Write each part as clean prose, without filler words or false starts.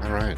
All right.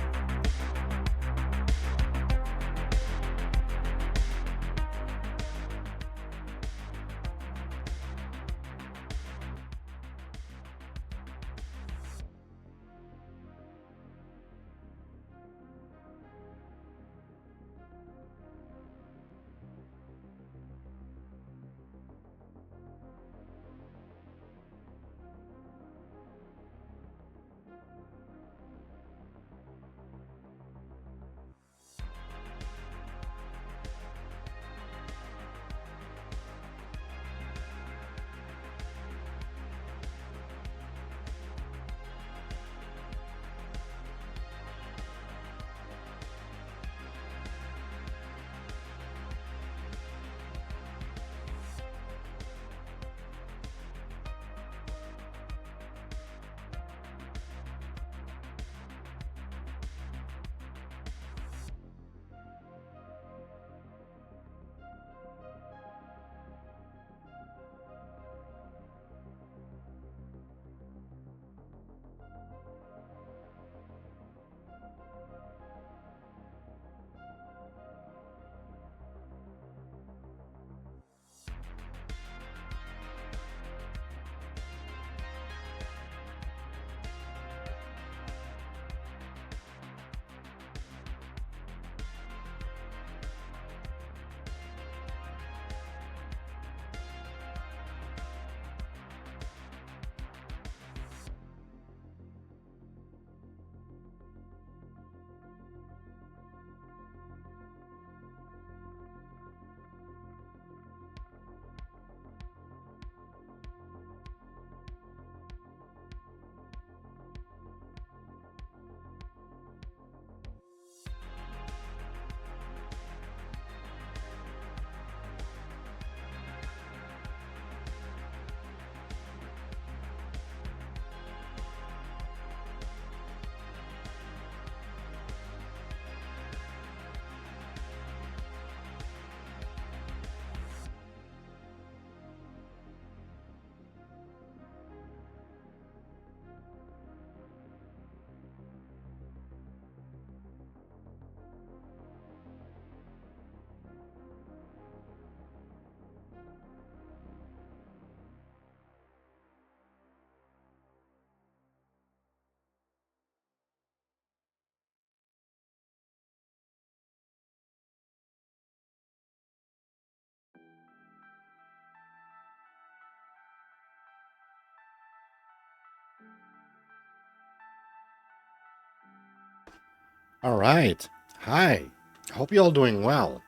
All right. Hi. Hope you're all doing well.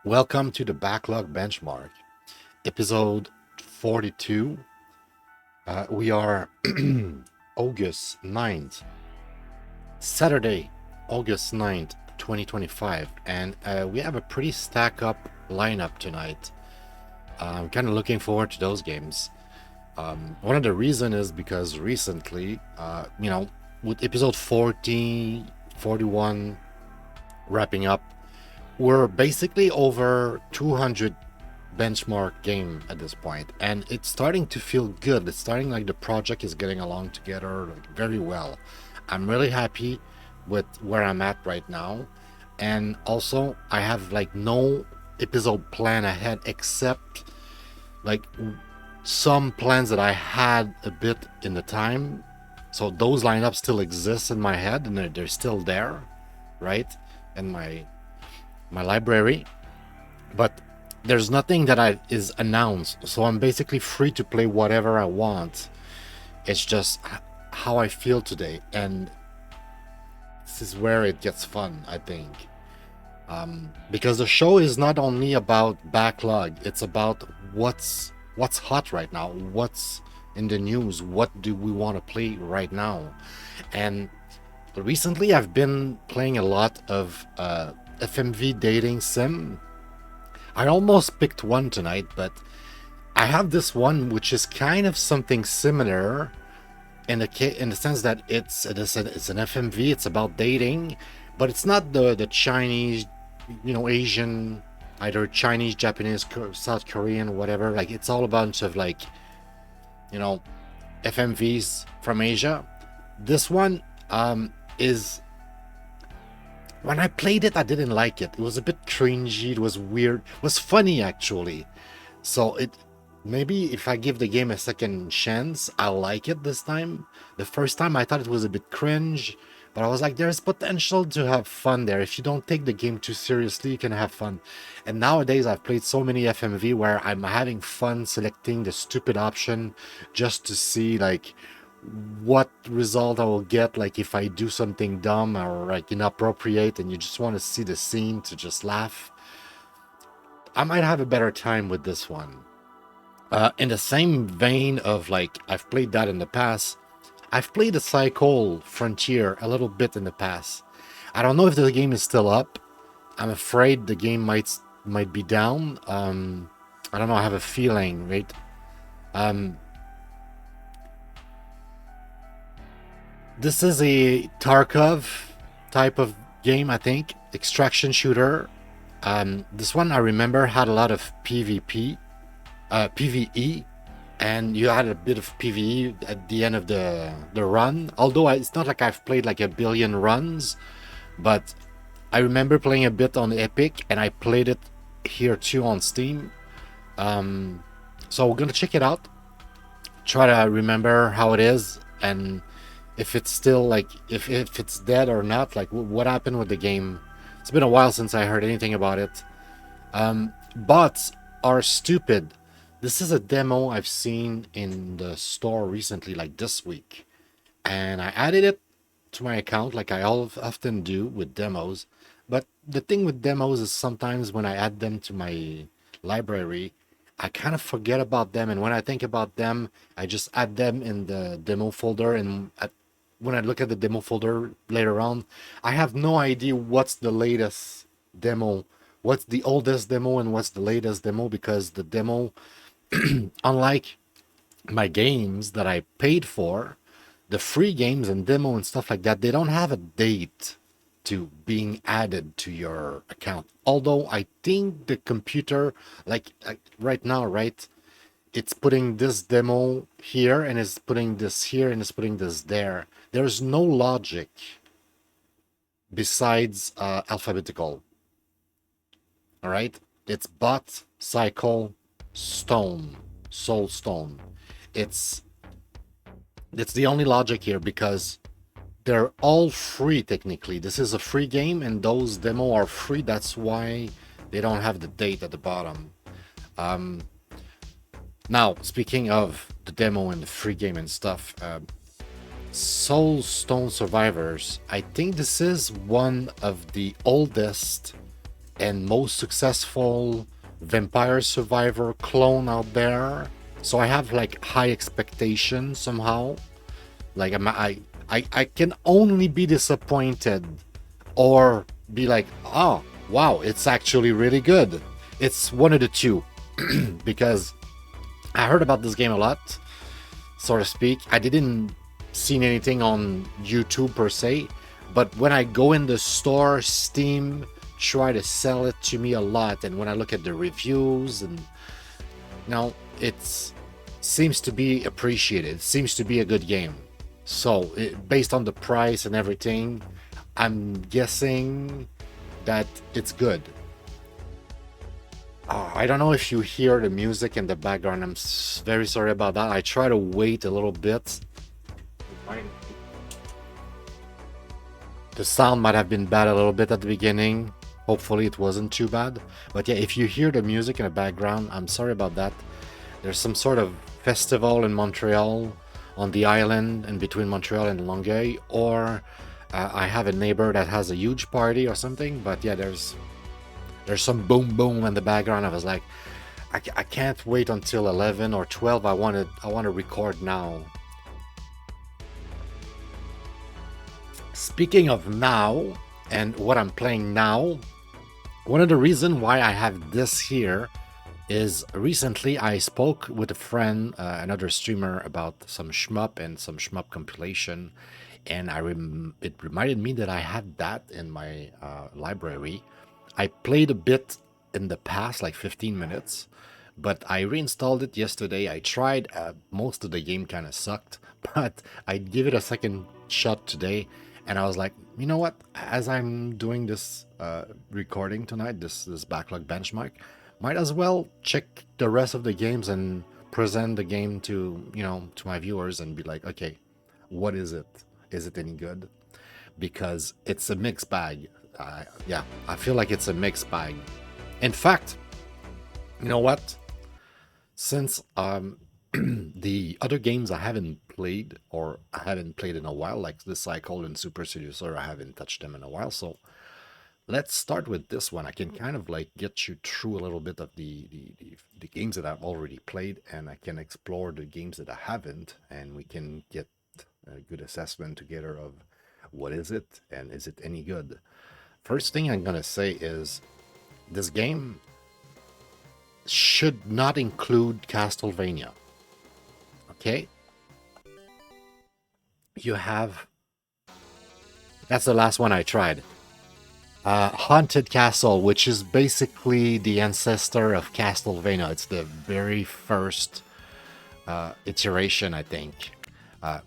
Welcome to the Backlog Benchmark, episode 42. We are August 9th, Saturday, August 9th, 2025, and we have a pretty stack up lineup tonight. I'm kind of looking forward to those games. One of the reasons is because recently, with episode 40, 41 wrapping up, we're basically over 200 benchmark game at this point, and it's starting to feel good. It's starting like the project is getting along together like very well. I'm really happy with where I'm at right now, and also I have like no episode plan ahead except like some plans that I had a bit in the time. So those lineups still exist in my head, and they're still there, right, in my library. But there's nothing that is announced, so I'm basically free to play whatever I want. It's just how I feel today, and this is where it gets fun, I think. Because the show is not only about backlog; it's about what's hot right now, what's in the news, what do we want to play right now. And recently I've been playing a lot of FMV dating sim. I almost picked one tonight, but I have this one which is kind of something similar in the sense that it's an FMV. It's about dating, but it's not the Chinese, Asian, either Chinese, Japanese, South Korean, whatever. Like it's all a bunch of like, FMVs from Asia. This one is When I played it, I didn't like it. It was a bit cringy. It was weird. It was funny actually. So it maybe if I give the game a second chance, I'll like it this time. The first time I thought it was a bit cringe, but I was like, there's potential to have fun there. If you don't take the game too seriously, you can have fun. And nowadays I've played so many FMV where I'm having fun selecting the stupid option just to see like what result I will get, like if I do something dumb or like inappropriate and you just want to see the scene to just laugh. I might have a better time with this one. In the same vein of like I've played that in the past, I've played the Cycle Frontier a little bit in the past. I don't know if the game is still up. I'm afraid the game might be down. I don't know. I have a feeling, right? Um, this is a Tarkov type of game, I think. Extraction shooter. This one I remember had a lot of PvP, PvE, and you had a bit of PvE at the end of the run. Although it's not like I've played like a billion runs, but I remember playing a bit on Epic, and I played it here too on Steam. So we're gonna check it out, try to remember how it is, and if it's still like if it's dead or not, like what happened with the game. It's been a while since I heard anything about it. Bots are stupid. This is a demo I've seen in the store recently, like this week, and I added it to my account like I often do with demos. But the thing with demos is sometimes when I add them to my library, I kind of forget about them, and when I think about them, I just add them in the demo folder. And when I look at the demo folder later on, I have no idea what's the latest demo, what's the oldest demo, and what's the latest demo, because the demo, unlike my games that I paid for, the free games and demo and stuff like that, they don't have a date to being added to your account. Although I think the computer, like right now, right, it's putting this demo here and it's putting this here and it's putting this there. There's no logic besides alphabetical. All right, it's bot, cycle, stone, soulstone. It's the only logic here because they're all free technically. This is a free game and those demo are free. That's why they don't have the date at the bottom. Now, speaking of the demo and the free game and stuff, Soulstone Survivors, I think this is one of the oldest and most successful Vampire Survivor clone out there. So I have like high expectations somehow. Like I can only be disappointed or be like, oh wow, it's actually really good. It's one of the two because I heard about this game a lot, so to speak. I didn't see anything on YouTube per se, but when I go in the store, Steam try to sell it to me a lot, and when I look at the reviews, and now it seems to be appreciated. It seems to be a good game. So based on the price and everything, I'm guessing that it's good. I don't know if you hear the music in the background. I'm very sorry about that. I try to wait a little bit. The sound might have been bad a little bit at the beginning. Hopefully it wasn't too bad. But yeah, if you hear the music in the background, I'm sorry about that. There's some sort of festival in Montreal, on the island in between Montreal and Longueuil, or I have a neighbor that has a huge party or something. But yeah, there's some boom boom in the background. I was like, I can't wait until 11 or 12. I want to record now. Speaking of now and what I'm playing now, one of the reasons why I have this here is recently I spoke with a friend, another streamer, about some shmup and some shmup compilation, and it reminded me that I had that in my library. I played a bit in the past, like 15 minutes, but I reinstalled it yesterday. I tried, most of the game kind of sucked, but I give it a second shot today, And I was like, you know what? As I'm doing this recording tonight, this backlog benchmark, might as well check the rest of the games and present the game to to my viewers and be like, okay, what is it? Is it any good? Because it's a mixed bag. Yeah, I feel like it's a mixed bag. In fact, you know what? Since the other games I haven't played or I haven't played in a while, like the Cycle and Super Seducer, I haven't touched them in a while. So let's start with this one. I can kind of like get you through a little bit of the games that I've already played, and I can explore the games that I haven't, and we can get a good assessment together of what is it and is it any good. First thing I'm gonna say is this game should not include Castlevania. Okay? You have. That's the last one I tried. Haunted Castle, which is basically the ancestor of Castlevania. It's the very first iteration, I think.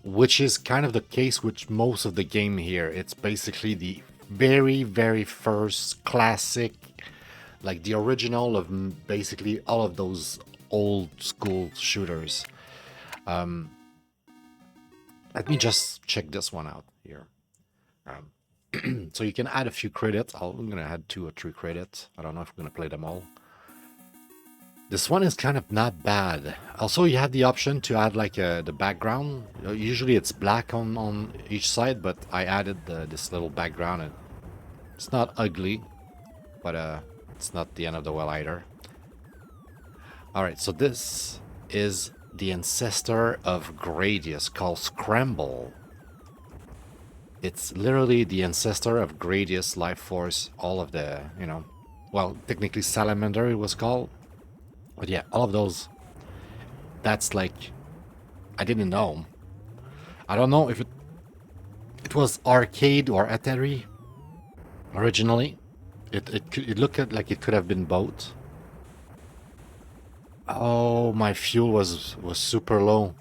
Which is kind of the case with most of the game here. It's basically the very, very first classic, like the original of basically all of those old school shooters. Let me just check this one out here. So you can add a few credits. I'm gonna add 2 or 3 credits. I don't know if I'm gonna play them all. This one is kind of not bad. Also, you have the option to add like the background. Usually it's black on each side, but I added this little background, and it's not ugly, but it's not the end of the world either. All right, so this is the ancestor of Gradius, called Scramble. It's literally the ancestor of Gradius, Life Force, all of the, well, technically Salamander it was called. But yeah, all of those, that's like, I didn't know. I don't know if it was arcade or Atari originally. It looked like it could have been both. Oh, my fuel was super low.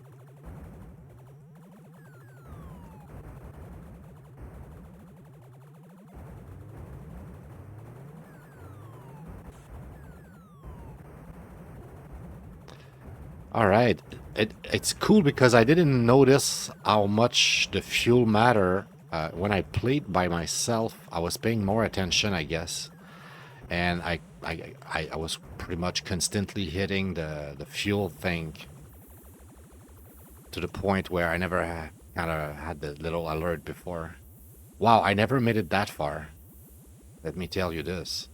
All right. It's cool because I didn't notice how much the fuel matter when I played by myself. I was paying more attention, I guess, and I was pretty much constantly hitting the fuel thing to the point where I never kind of had the little alert before. Wow, I never made it that far. Let me tell you this.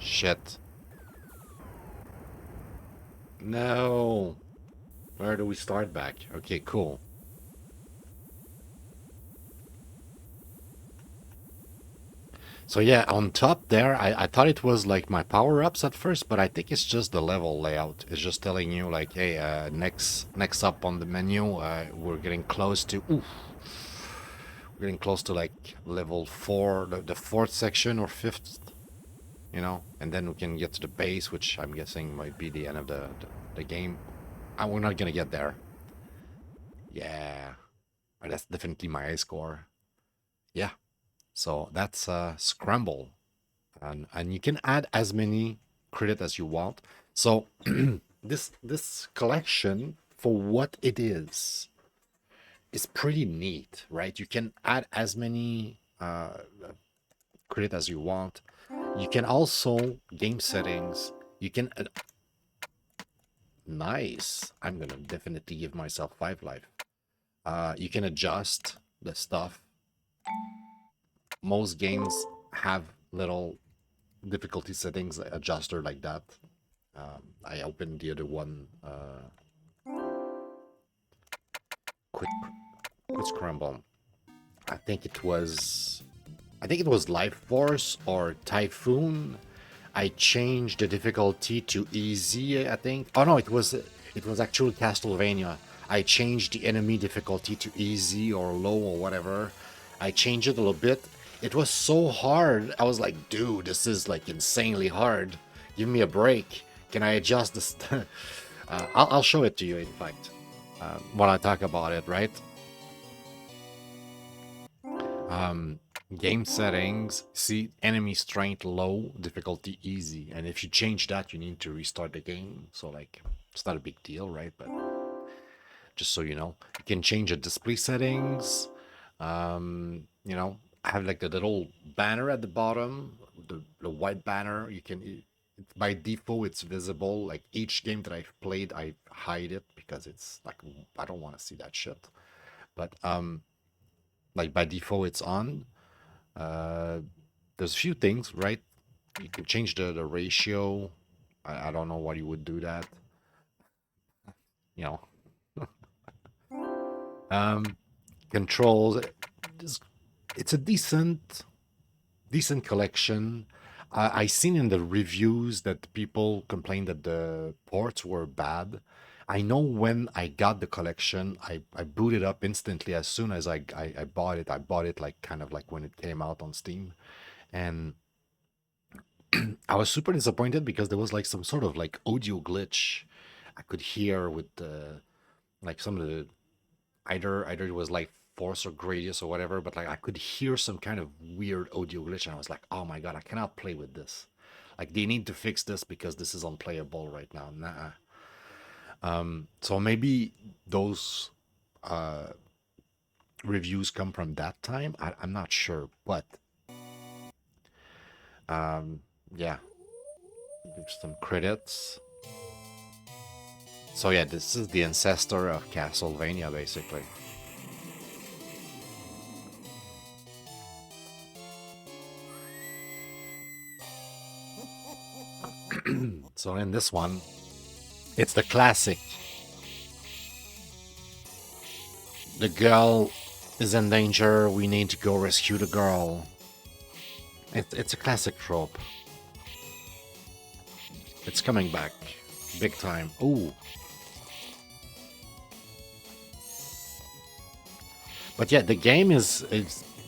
Shit. No. Where do we start back? Okay, cool. So yeah, on top there, I thought it was like my power-ups at first, but I think it's just the level layout. It's just telling you like, hey, next up on the menu, we're getting close to, oof. We're getting close to like level 4, the 4th section or 5th. And then we can get to the base, which I'm guessing might be the end of the game. We're not gonna get there. Yeah, that's definitely my A score. Yeah, so that's Scramble, and you can add as many credit as you want. So this collection, for what it is pretty neat, right? You can add as many credit as you want. You can also game settings. You can nice. I'm gonna definitely give myself 5 life. You can adjust the stuff. Most games have little difficulty settings adjuster like that. I opened the other one. Quit Scramble. I think it was Life Force or Typhoon. I changed the difficulty to easy, I think. Oh no, it was actually Castlevania. I changed the enemy difficulty to easy or low or whatever. I changed it a little bit. It was so hard. I was like, dude, this is like insanely hard. Give me a break. Can I adjust this? I'll show it to you, in fact, when I talk about it, right? Um, Game settings, see enemy strength low, difficulty easy. And if you change that, you need to restart the game. So, like, it's not a big deal, right? But just so you know, you can change the display settings. You know, have like the little banner at the bottom, the white banner. You can, by default, it's visible. Like each game that I've played, I hide it because it's like, I don't want to see that shit. But like by default, it's on. Uh, there's a few things, right? You can change the ratio. I don't know why you would do that. You know, um, controls. It's a decent collection. I seen in the reviews that people complained that the ports were bad. I know when I got the collection, I booted up instantly as soon as I bought it. I bought it like kind of like when it came out on Steam. And I was super disappointed because there was like some sort of like audio glitch I could hear with the like some of the either it was like Force or Gradius or whatever, but like I could hear some kind of weird audio glitch and I was like, oh my god, I cannot play with this. Like they need to fix this because this is unplayable right now. Nah. So maybe those uh reviews come from that time. I'm not sure, but um yeah, give some credits. So yeah, this is the ancestor of Castlevania, basically. So in this one, it's the classic. The girl is in danger. We need to go rescue the girl. It's a classic trope. It's coming back, big time. Ooh, but yeah, the game is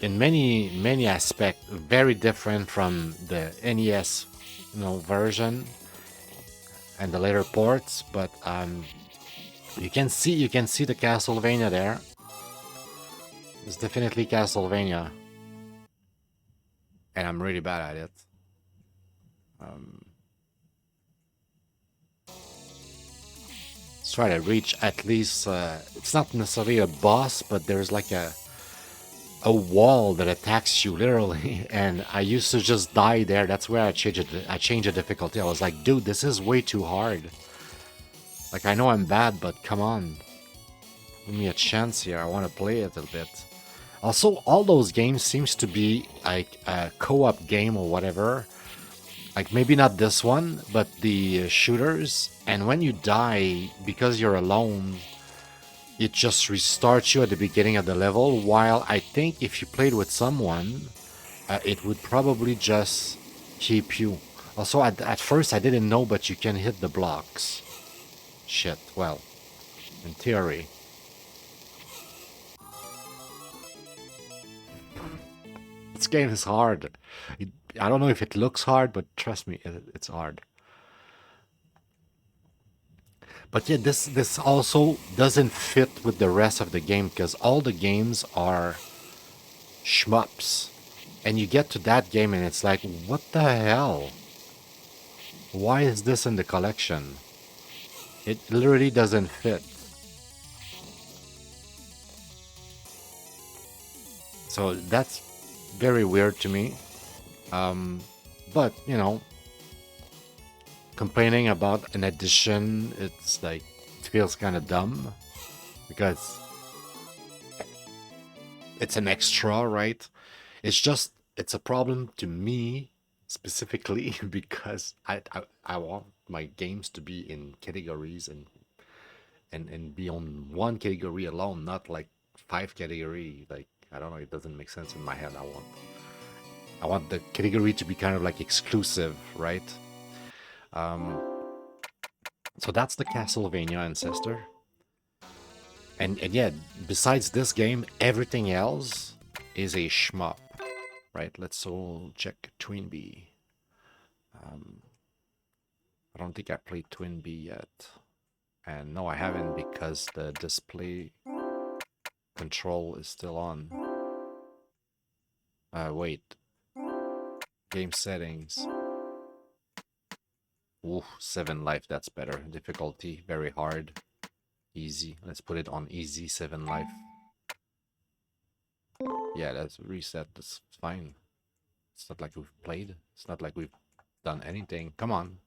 in many aspects very different from the NES, version and the later ports. But you can see the Castlevania there. It's definitely Castlevania, and I'm really bad at it. Um, let's try to reach at least. It's not necessarily a boss, but there's like a wall that attacks you literally, and I used to just die there. That's where I changed it. I changed the difficulty. I was like, dude, this is way too hard. Like I know I'm bad, but come on, give me a chance here. I want to play it a bit. Also, all those games seems to be like a co-op game or whatever. Like maybe not this one, but the shooters. And when you die, because you're alone, it just restarts you at the beginning of the level. While I think if you played with someone, it would probably just keep you. Also, at first I didn't know, but you can hit the blocks. Shit. Well, in theory. This game is hard. I don't know if it looks hard, but trust me, it's hard. But yeah, this also doesn't fit with the rest of the game because all the games are shmups. And you get to that game and it's like, what the hell? Why is this in the collection? It literally doesn't fit. So that's very weird to me. But, complaining about an addition, it's like, it feels kind of dumb because it's an extra, right? It's a problem to me specifically because I want my games to be in categories and be on one category alone, not like five category. Like I don't know, it doesn't make sense in my head. I want the category to be kind of like exclusive, right? Um, so that's the Castlevania ancestor. And yeah, besides this game, everything else is a shmup, right? Let's all check Twin B. I don't think I played Twin B yet. And no, I haven't because the display control is still on. Wait. Game settings. Ooh, 7 life, that's better. Difficulty, very hard. Easy. Let's put it on easy, 7 life. Yeah, let's reset. That's fine. It's not like we've played. It's not like we've done anything. Come on.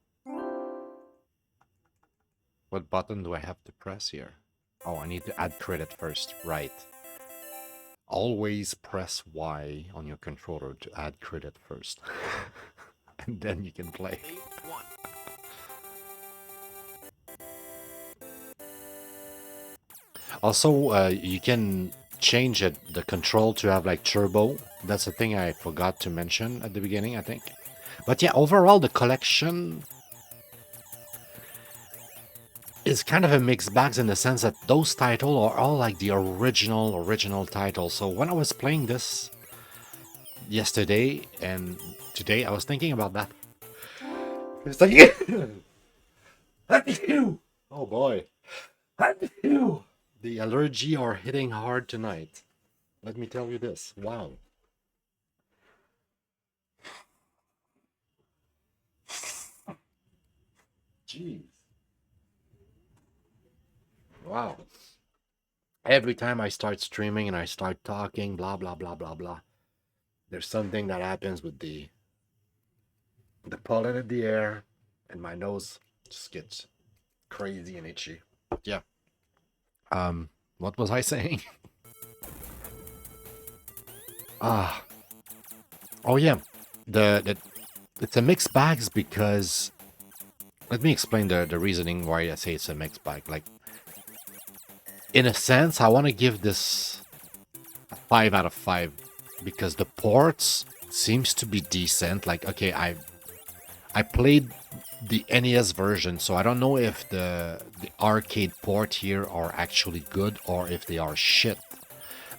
What button do I have to press here? Oh, I need to add credit first. Right. Always press Y on your controller to add credit first. And then you can play. Also, you can change it, the control to have like turbo. That's a thing I forgot to mention at the beginning, I think. But yeah, overall, the collection is kind of a mixed bag in the sense that those titles are all like the original titles. So when I was playing this yesterday and today, I was thinking about that. It's like, oh boy, the allergy are hitting hard tonight. Let me tell you this. Wow. Jeez. Wow. Every time I start streaming and I start talking, blah blah blah blah blah, there's something that happens with the pollen in the air, and my nose just gets crazy and itchy. Yeah. What was I saying? Ah. Oh yeah. The it's a mixed bags because let me explain the reasoning why I say it's a mixed bag. Like, in a sense, I want to give this a 5 out of 5 because the ports seems to be decent. Like, okay, I played the NES version, so I don't know if the arcade port here are actually good or if they are shit.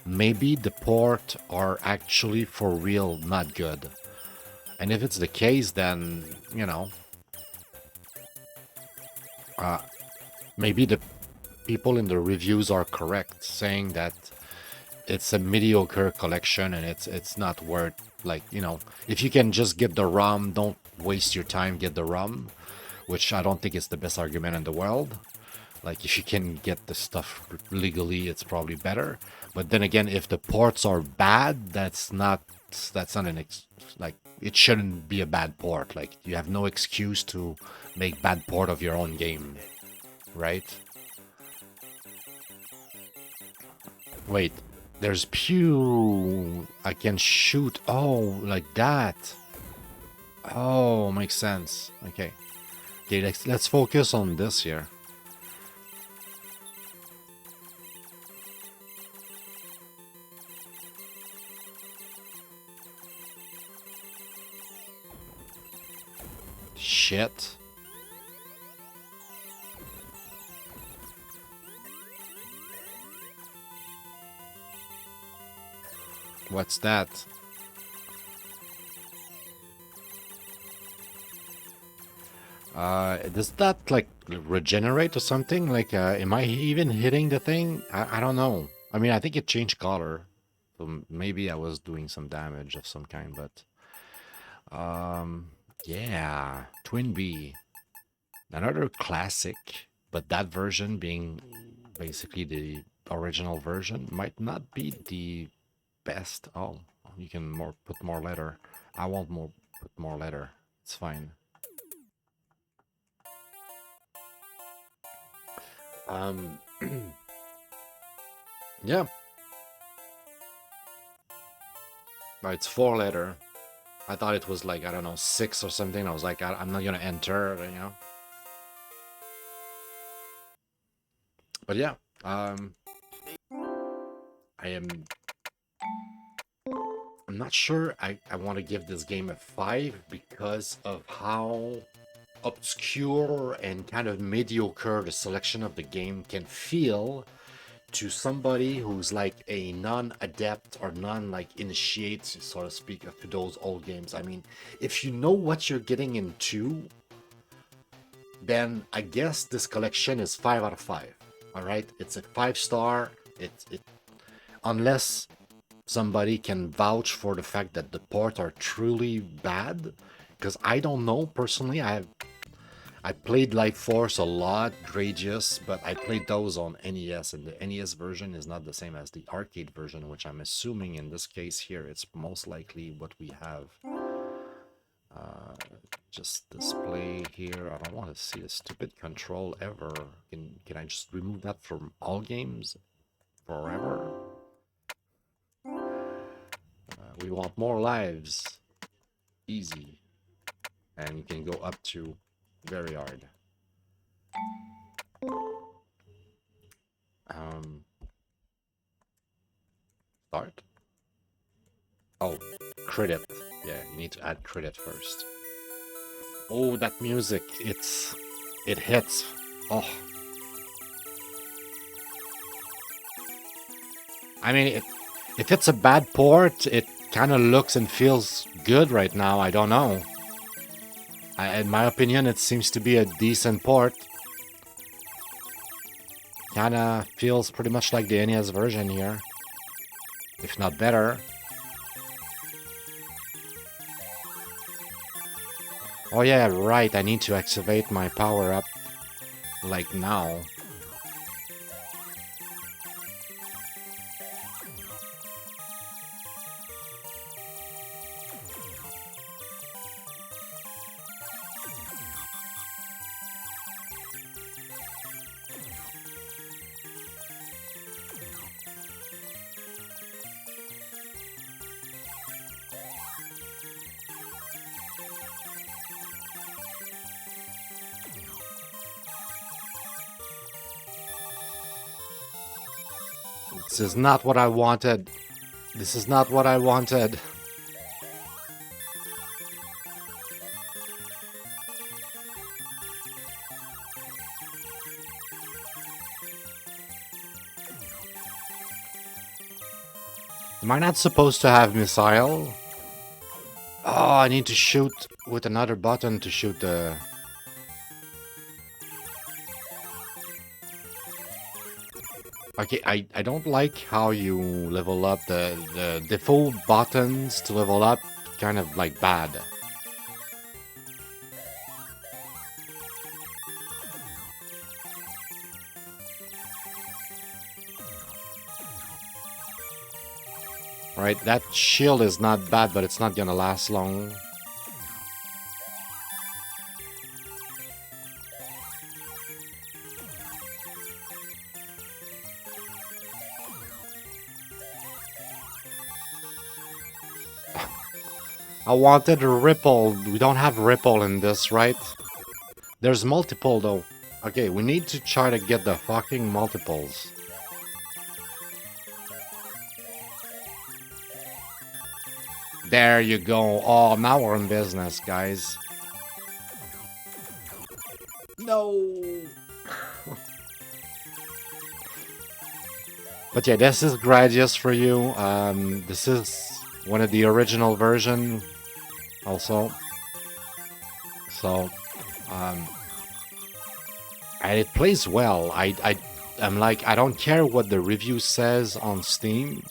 Maybe the port are actually for real not good. And if it's the case, then, you know, maybe the people in the reviews are correct, saying that it's a mediocre collection and it's not worth, like, you know, if you can just get the ROM, don't waste your time, get the ROM, which I don't think is the best argument in the world. Like, if you can get the stuff legally, it's probably better. But then again, if the ports are bad, that's not like, it shouldn't be a bad port. Like, you have no excuse to make bad port of your own game, right? Wait, there's pew. I can shoot. Oh, like that. Oh, makes sense. Okay. Okay, let's focus on this here. Shit. What's that? Does that like regenerate or something? Like, am I even hitting the thing? I don't know. I mean, I think it changed color, so maybe I was doing some damage of some kind. But yeah, Twin B, another classic, but that version being basically the original version might not be the best. Oh, you can put more letter. I won't put more letter. It's fine. Um, yeah, but it's 4 letter. I thought it was like, I don't know, 6 or something. I was like, I'm not gonna enter, you know. But yeah, I am. I'm not sure. I want to give this game a 5 because of how obscure and kind of mediocre the selection of the game can feel to somebody who's like a non-adept or non-like initiate, so to speak, to those old games. I mean, if you know what you're getting into, then I guess this collection is 5 out of 5. All right, it's a 5-star. It unless somebody can vouch for the fact that the ports are truly bad, because I don't know personally. I played Life Force a lot, Gradius, but I played those on NES, and the NES version is not the same as the arcade version, which I'm assuming in this case here, it's most likely what we have. Just display here. I don't want to see a stupid control ever. Can I just remove that from all games forever? We want more lives. Easy. And you can go up to very hard. Start. Oh, credit. Yeah, you need to add credit first. Oh, that music. It hits. Oh. I mean, if it's a bad port, it kind of looks and feels good right now. I don't know. In my opinion, it seems to be a decent port. Kinda feels pretty much like the NES version here, if not better. Oh yeah, right, I need to activate my power-up, like now. This is not what I wanted. This is not what I wanted. Am I not supposed to have missile? Oh, I need to shoot with another button to shoot the... Okay, I don't like how you level up the default buttons to level up, kind of like bad. Right, that shield is not bad, but it's not gonna last long. I wanted a ripple. We don't have ripple in this, right? There's multiple, though. Okay, we need to try to get the fucking multiples. There you go. Oh, now we're in business, guys. No! But yeah, this is Gradius for you. This is one of the original version also. So, and it plays well. I'm like, I don't care what the review says on Steam.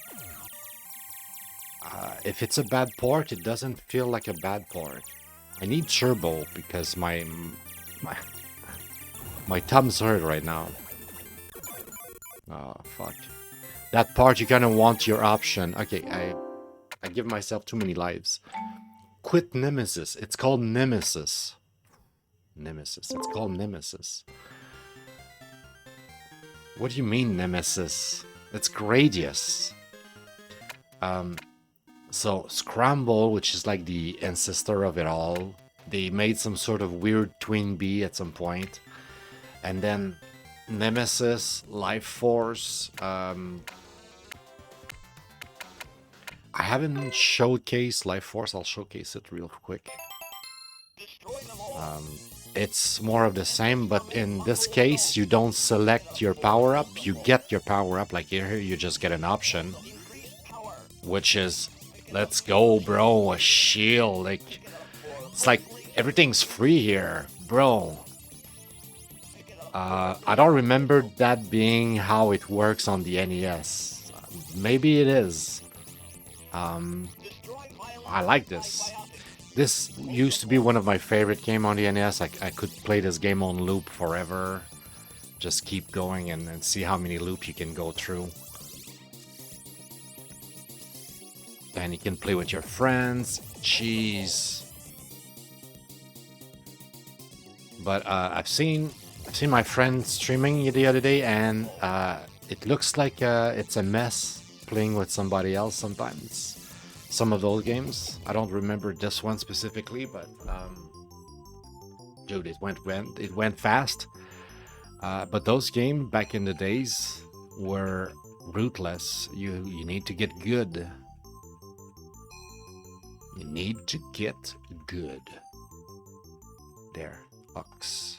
If it's a bad port, it doesn't feel like a bad port. I need turbo because my thumbs hurt right now. Oh, fuck. That part, you're gonna want your option. Okay, I give myself too many lives. Quit Nemesis. It's called Nemesis. Nemesis. It's called Nemesis. What do you mean, Nemesis? It's Gradius. So, Scramble, which is like the ancestor of it all, they made some sort of weird twin bee at some point. And then Nemesis, Life Force. I haven't showcased Life Force. I'll showcase it real quick. It's more of the same, but in this case, you don't select your power-up. You get your power-up. Like here, you just get an option, which is, let's go, bro, a shield. Like, it's like everything's free here, bro. I don't remember that being how it works on the NES. Maybe it is. Um, I like this. This used to be one of my favorite game on the NES. I could play this game on loop forever. Just keep going and see how many loops you can go through. And you can play with your friends. Jeez. But I've seen my friend streaming the other day, and it looks like it's a mess playing with somebody else sometimes. Some of those games. I don't remember this one specifically, but dude, it went fast. But those games back in the days were ruthless. You need to get good. You need to get good. There, Ox.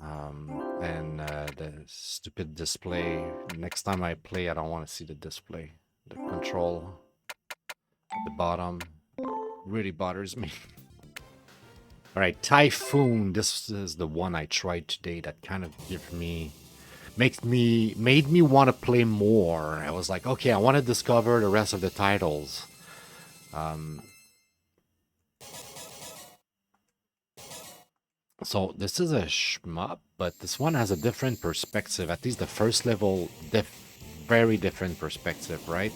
And the stupid display. Next time I play, I don't want to see the display. The control at the bottom really bothers me. All right, Typhoon. This is the one I tried today that kind of made me want to play more. I was like, okay, I want to discover the rest of the titles. So this is a shmup, but this one has a different perspective. At least the first level, very different perspective, right?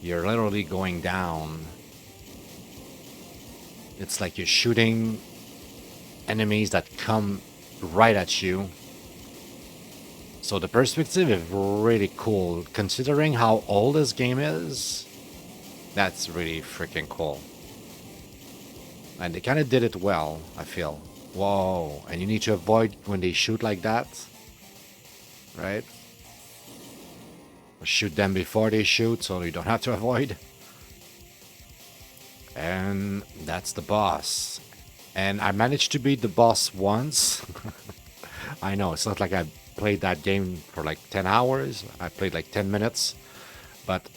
You're literally going down. It's like you're shooting enemies that come right at you. So the perspective is really cool. Considering how old this game is, that's really freaking cool. And they kind of did it well, I feel. Whoa, and you need to avoid when they shoot like that, right? Or shoot them before they shoot so you don't have to avoid. And that's the boss. And I managed to beat the boss once. I know, it's not like I played that game for like 10 hours. I played like 10 minutes. But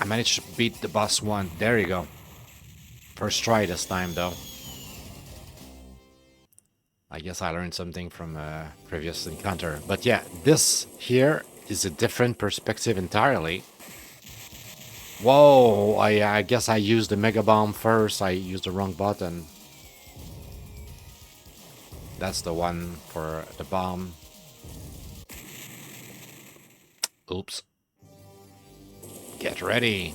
I managed to beat the boss one. There you go. First try this time, though. I guess I learned something from a previous encounter. But yeah, this here is a different perspective entirely. Whoa, I guess I used the Mega Bomb first. I used the wrong button. That's the one for the bomb. Oops. Get ready.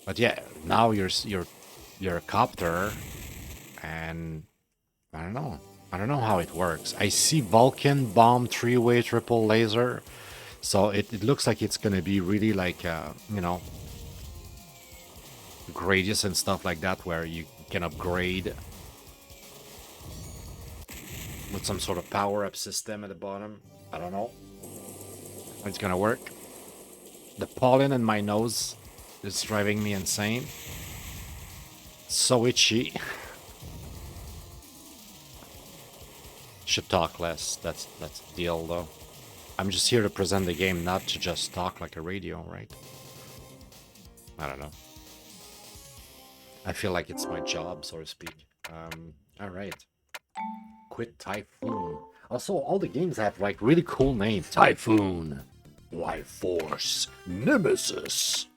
But yeah, now you're a copter, and I don't know. I don't know how it works. I see Vulcan bomb 3-way triple laser. So it looks like it's going to be really like, you know, Gradius and stuff like that, where you can upgrade with some sort of power-up system at the bottom. I don't know how it's going to work. The pollen in my nose is driving me insane. So itchy. Should talk less. That's the deal, though. I'm just here to present the game, not to just talk like a radio, right? I don't know. I feel like it's my job, so to speak. All right. Quit Typhoon. Also, all the games have like really cool names. Typhoon, Life Force, Nemesis,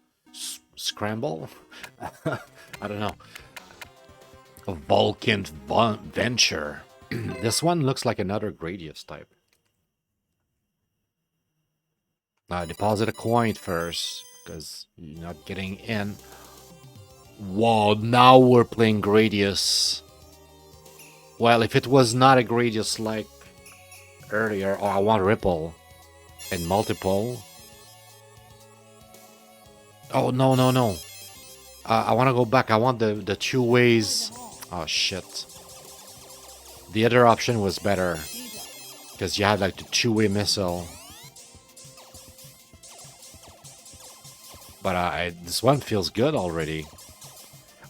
Scramble. I don't know. A Vulcan Venture. This one looks like another Gradius type. Deposit a coin first, because you're not getting in. Whoa, now we're playing Gradius. Well, if it was not a Gradius like earlier, or I want Ripple and multiple. Oh, no. I want to go back. I want the 2 ways. Oh, shit. The other option was better, because you had like the 2-way missile. But this one feels good already.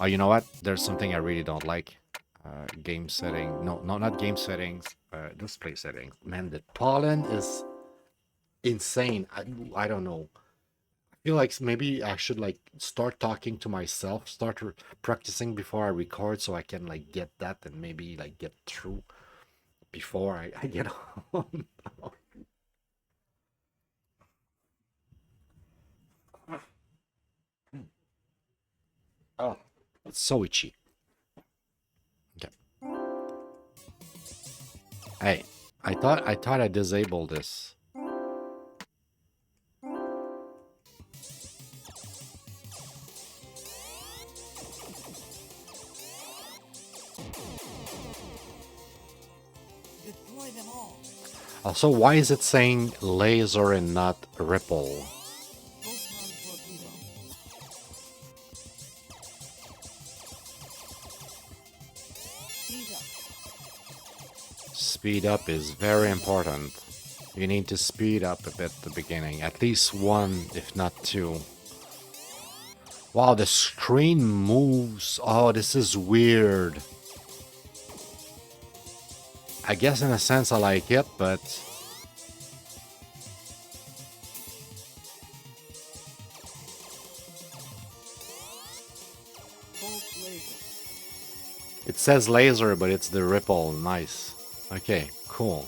Oh, you know what? There's something I really don't like. Game setting. No, not game settings. Display settings. Man, the pollen is insane. I don't know. I Feel like maybe I should like start talking to myself, start practicing before I record so I can like get that and maybe like get through before I get home. Oh, it's so itchy. Okay. Hey, I thought I disabled this. Deploy them all. Also, why is it saying laser and not ripple? Photon torpedo. Speed up. Speed up is very important. You need to speed up a bit at the beginning. At least one, if not two. Wow, the screen moves. Oh, this is weird. I guess in a sense I like it, but... Bolt laser. It says laser, but it's the ripple. Nice. Okay, cool.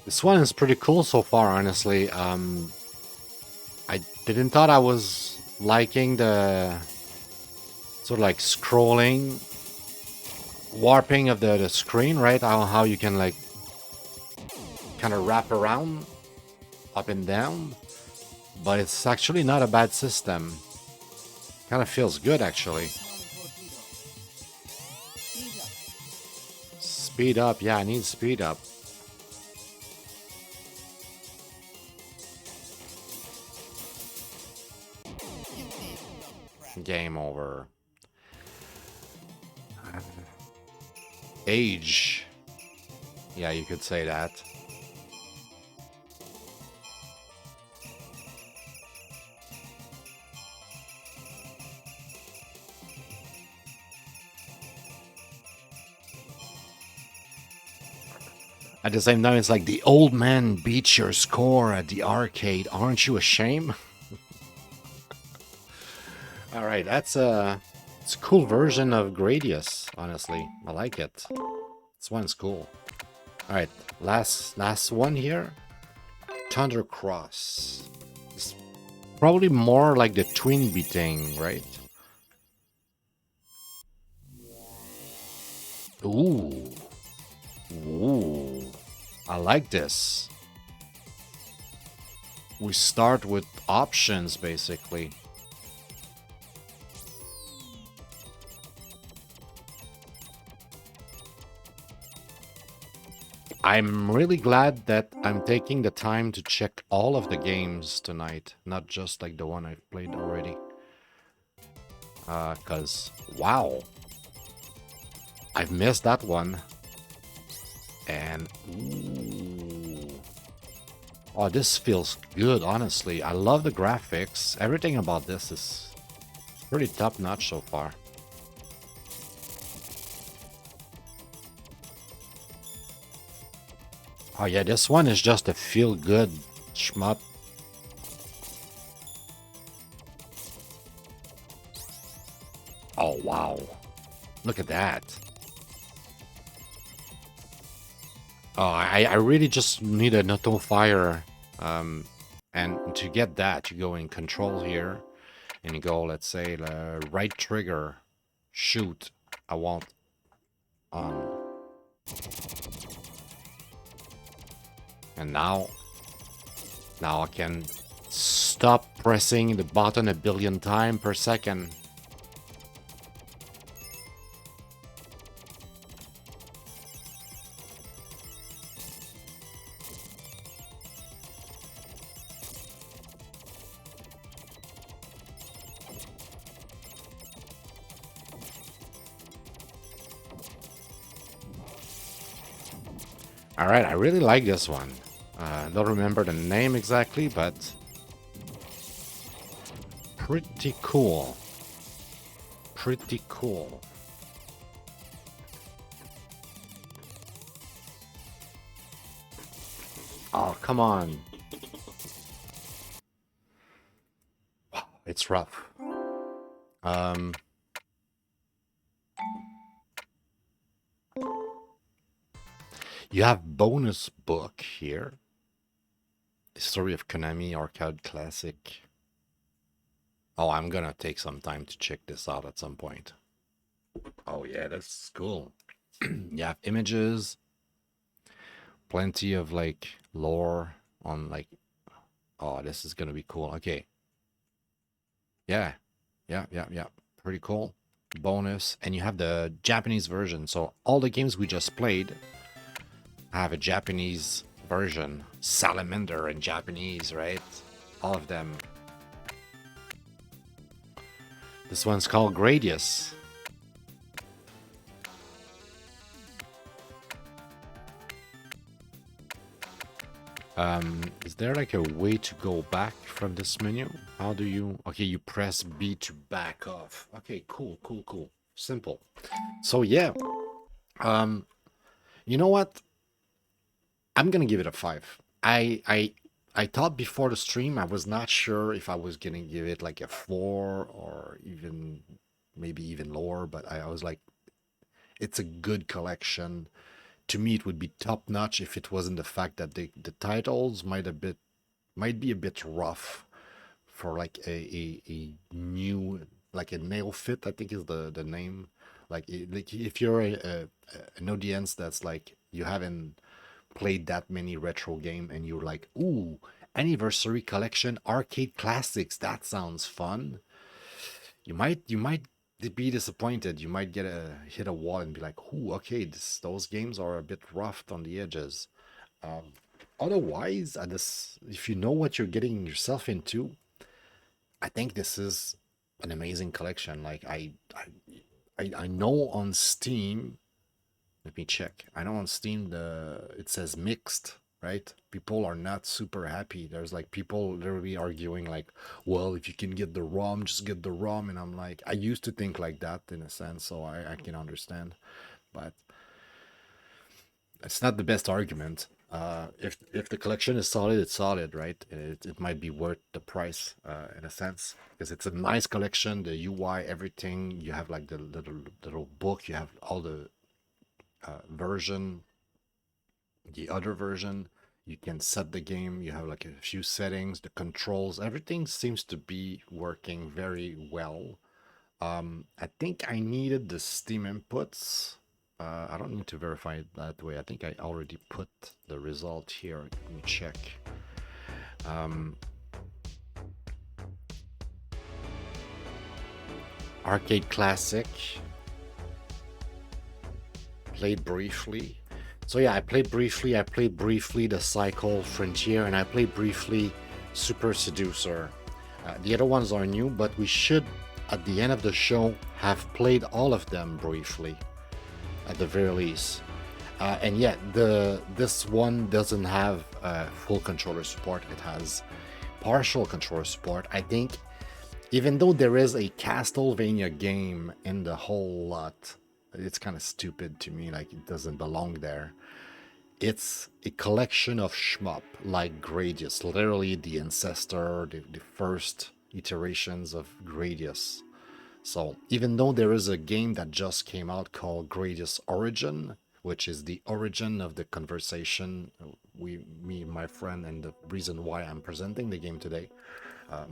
This one is pretty cool so far, honestly. I didn't thought I was liking the sort of like scrolling, warping of the screen, right? How you can like kind of wrap around up and down, but it's actually not a bad system. Kind of feels good actually. Photon torpedo. Speed up. Speed up, yeah, I need speed up. You need some practice. Game over. Age. Yeah, you could say that. At the same time, it's like the old man beats your score at the arcade. Aren't you ashamed? All right, it's a cool version of Gradius. Honestly, I like it. This one's cool. All right, last one here. Thundercross. It's probably more like the twin beating, right? Ooh. Ooh. I like this. We start with options, basically. I'm really glad that I'm taking the time to check all of the games tonight, not just like the one I've played already. 'Cause wow, I've missed that one. And ooh. Oh, this feels good, honestly. I love the graphics. Everything about this is pretty top-notch so far. Oh yeah, this one is just a feel-good shmup. Oh wow, look at that. Oh, I really just need an auto fire. And to get that, you go in control here, and you go, let's say, the right trigger, shoot. I want on. And now I can stop pressing the button a billion times per second. All right, I really like this one. I don't remember the name exactly, but pretty cool. pretty cool. Oh, come on. Wow, it's rough. Um, you have bonus book here. History of Konami Arcade Classic. Oh, I'm gonna take some time to check this out at some point. Oh yeah, that's cool. You have images, plenty of like lore on like, oh, this is gonna be cool. Okay. Yeah. Yeah. Pretty cool. Bonus. And you have the Japanese version. So all the games we just played have a Japanese version. Salamander in Japanese, right? All of them. This one's called Gradius. Is there like a way to go back from this menu? How do you... Okay, you press B to back off. Okay, cool. Simple. So yeah, you know what? I'm gonna give it a 5. I thought before the stream I was not sure if I was gonna give it like a 4 or even maybe even lower, but I was like, it's a good collection. To me, it would be top notch if it wasn't the fact that the titles might be a bit rough for like a new, like a neophyte, I think is the name. Like if you're an audience that's like you haven't played that many retro game and you're like, ooh, anniversary collection arcade classics, that sounds fun. You might be disappointed. You might hit a wall and be like, ooh, okay, those games are a bit rough on the edges. Um, Otherwise, if you know what you're getting yourself into, I think this is an amazing collection. Like I know on Steam. Let me check. I know on Steam it says mixed, right? People are not super happy. There's like people literally arguing like, well, if you can get the ROM, just get the ROM. And I'm like, I used to think like that in a sense, so I can understand. But it's not the best argument. If the collection is solid, it's solid, right? It might be worth the price in a sense because it's a nice collection. The UI, everything. You have like the little book. You have all the version, the other version. You can set the game. You have like a few settings, the controls. Everything seems to be working very well. I think I needed the Steam inputs. I don't need to verify it that way. I think I already put the result here. Let me check. Arcade Classic. Played briefly. So yeah, I played briefly. I played briefly the Cycle Frontier, and I played briefly Super Seducer. The other ones are new, but we should, at the end of the show, have played all of them briefly, at the very least. And yet, this one doesn't have full controller support. It has partial controller support. I think, even though there is a Castlevania game in the whole lot, it's kind of stupid to me. Like it doesn't belong there. It's a collection of shmup like Gradius, literally the ancestor, the first iterations of Gradius. So even though there is a game that just came out called Gradius Origin, which is the origin of the conversation, me and my friend, and the reason why I'm presenting the game today,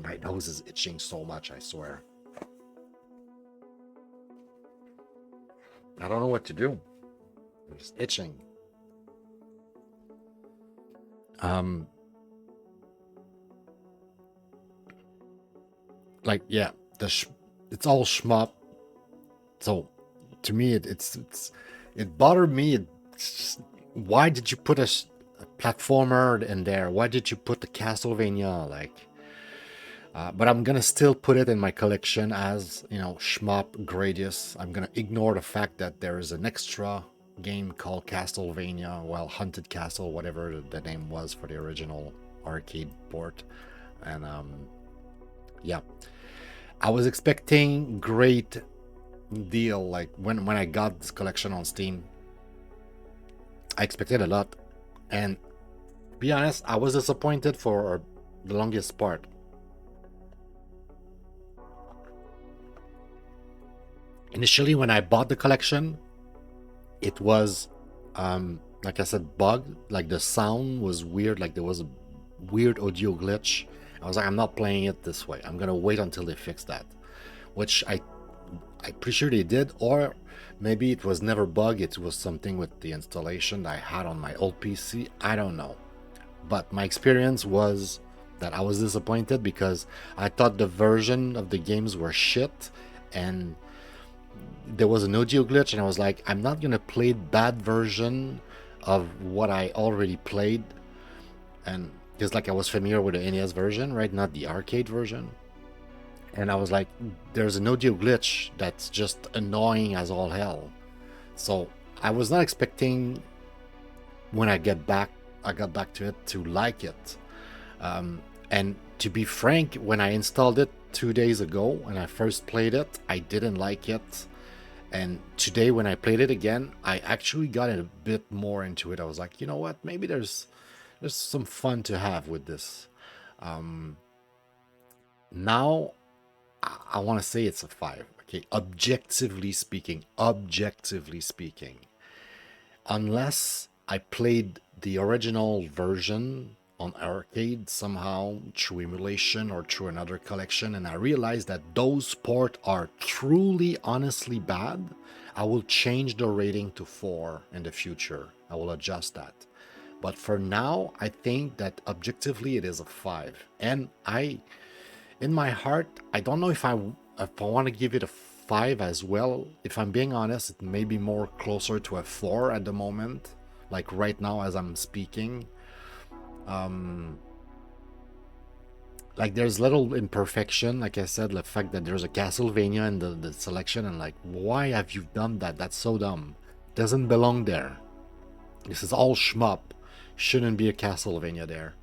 my nose is itching so much, I swear. I don't know what to do. I'm just itching. Like yeah, it's all shmup. So to me, it bothered me. Why did you put a platformer in there? Why did you put the Castlevania? Like, but I'm gonna still put it in my collection as, you know, shmup Gradius. I'm gonna ignore the fact that there is an extra game called Castlevania, well, Haunted Castle, whatever the name was for the original arcade port. And yeah, I was expecting great deal. Like when I got this collection on Steam, I expected a lot, and to be honest, I was disappointed for the longest part. Initially, when I bought the collection, it was, like I said, bugged. Like the sound was weird. Like there was a weird audio glitch. I was like, I'm not playing it this way. I'm gonna wait until they fix that, which I'm pretty sure they did, or maybe it was never bugged. It was something with the installation that I had on my old PC. I don't know, but my experience was that I was disappointed because I thought the version of the games were shit, and there was an audio glitch, and I was like, I'm not gonna play bad version of what I already played, and because like I was familiar with the NES version, right, not the arcade version, and I was like, there's an audio glitch that's just annoying as all hell. So I was not expecting when I got back to it to like it. And to be frank, when I installed it 2 days ago and I first played it, I didn't like it. And today, when I played it again, I actually got a bit more into it. I was like, you know what? Maybe there's some fun to have with this. Now, I want to say it's a 5. Okay, objectively speaking, unless I played the original version on arcade somehow through emulation or through another collection, and I realized that those ports are truly honestly bad, I will change the rating to 4 in the future. I will adjust that. But for now, I think that objectively it is a 5. And in my heart, I don't know if I want to give it a 5 as well. If I'm being honest, it may be more closer to a 4 at the moment, like right now as I'm speaking. Like there's little imperfection, like I said, the fact that there's a Castlevania in the selection, and like, why have you done that? That's so dumb. It doesn't belong there. This is all shmup. Shouldn't be a Castlevania there.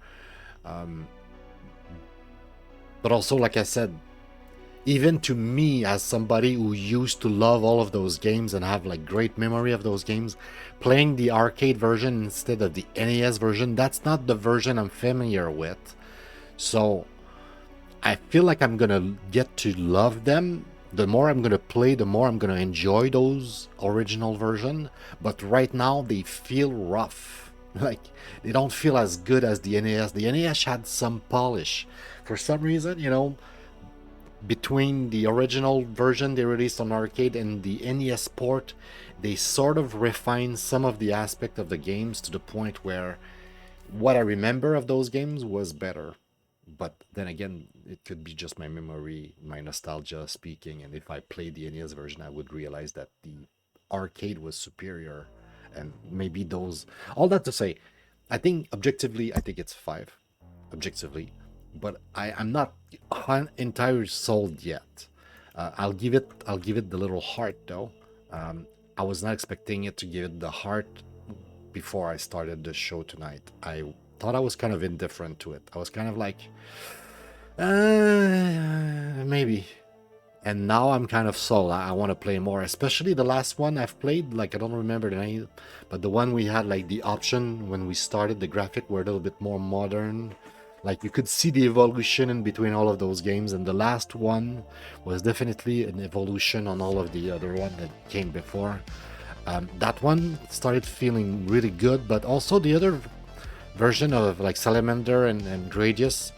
But also, like I said, even to me, as somebody who used to love all of those games and have like great memory of those games, playing the arcade version instead of the NES version, that's not the version I'm familiar with. So I feel like I'm gonna get to love them. The more I'm gonna play, the more I'm gonna enjoy those original version. But right now they feel rough. Like they don't feel as good as the NES. The NES had some polish. For some reason, between the original version they released on arcade and the NES port, they sort of refined some of the aspect of the games to the point where what I remember of those games was better. But then again, it could be just my memory, my nostalgia speaking, and if I played the NES version, I would realize that the arcade was superior. And maybe those, all that to say, I think objectively, I think it's 5, objectively, but I'm not entirely sold yet. I'll give it the little heart though. I was not expecting it to give it the heart before I started the show tonight. I thought I was kind of indifferent to it. I was kind of like, maybe. And now I'm kind of sold. I want to play more, especially the last one I've played. Like, I don't remember the name, but the one we had, like, the option when we started, the graphic were a little bit more modern. Like, you could see the evolution in between all of those games, and the last one was definitely an evolution on all of the other one that came before. That one started feeling really good, but also the other version of, like, Salamander and Gradius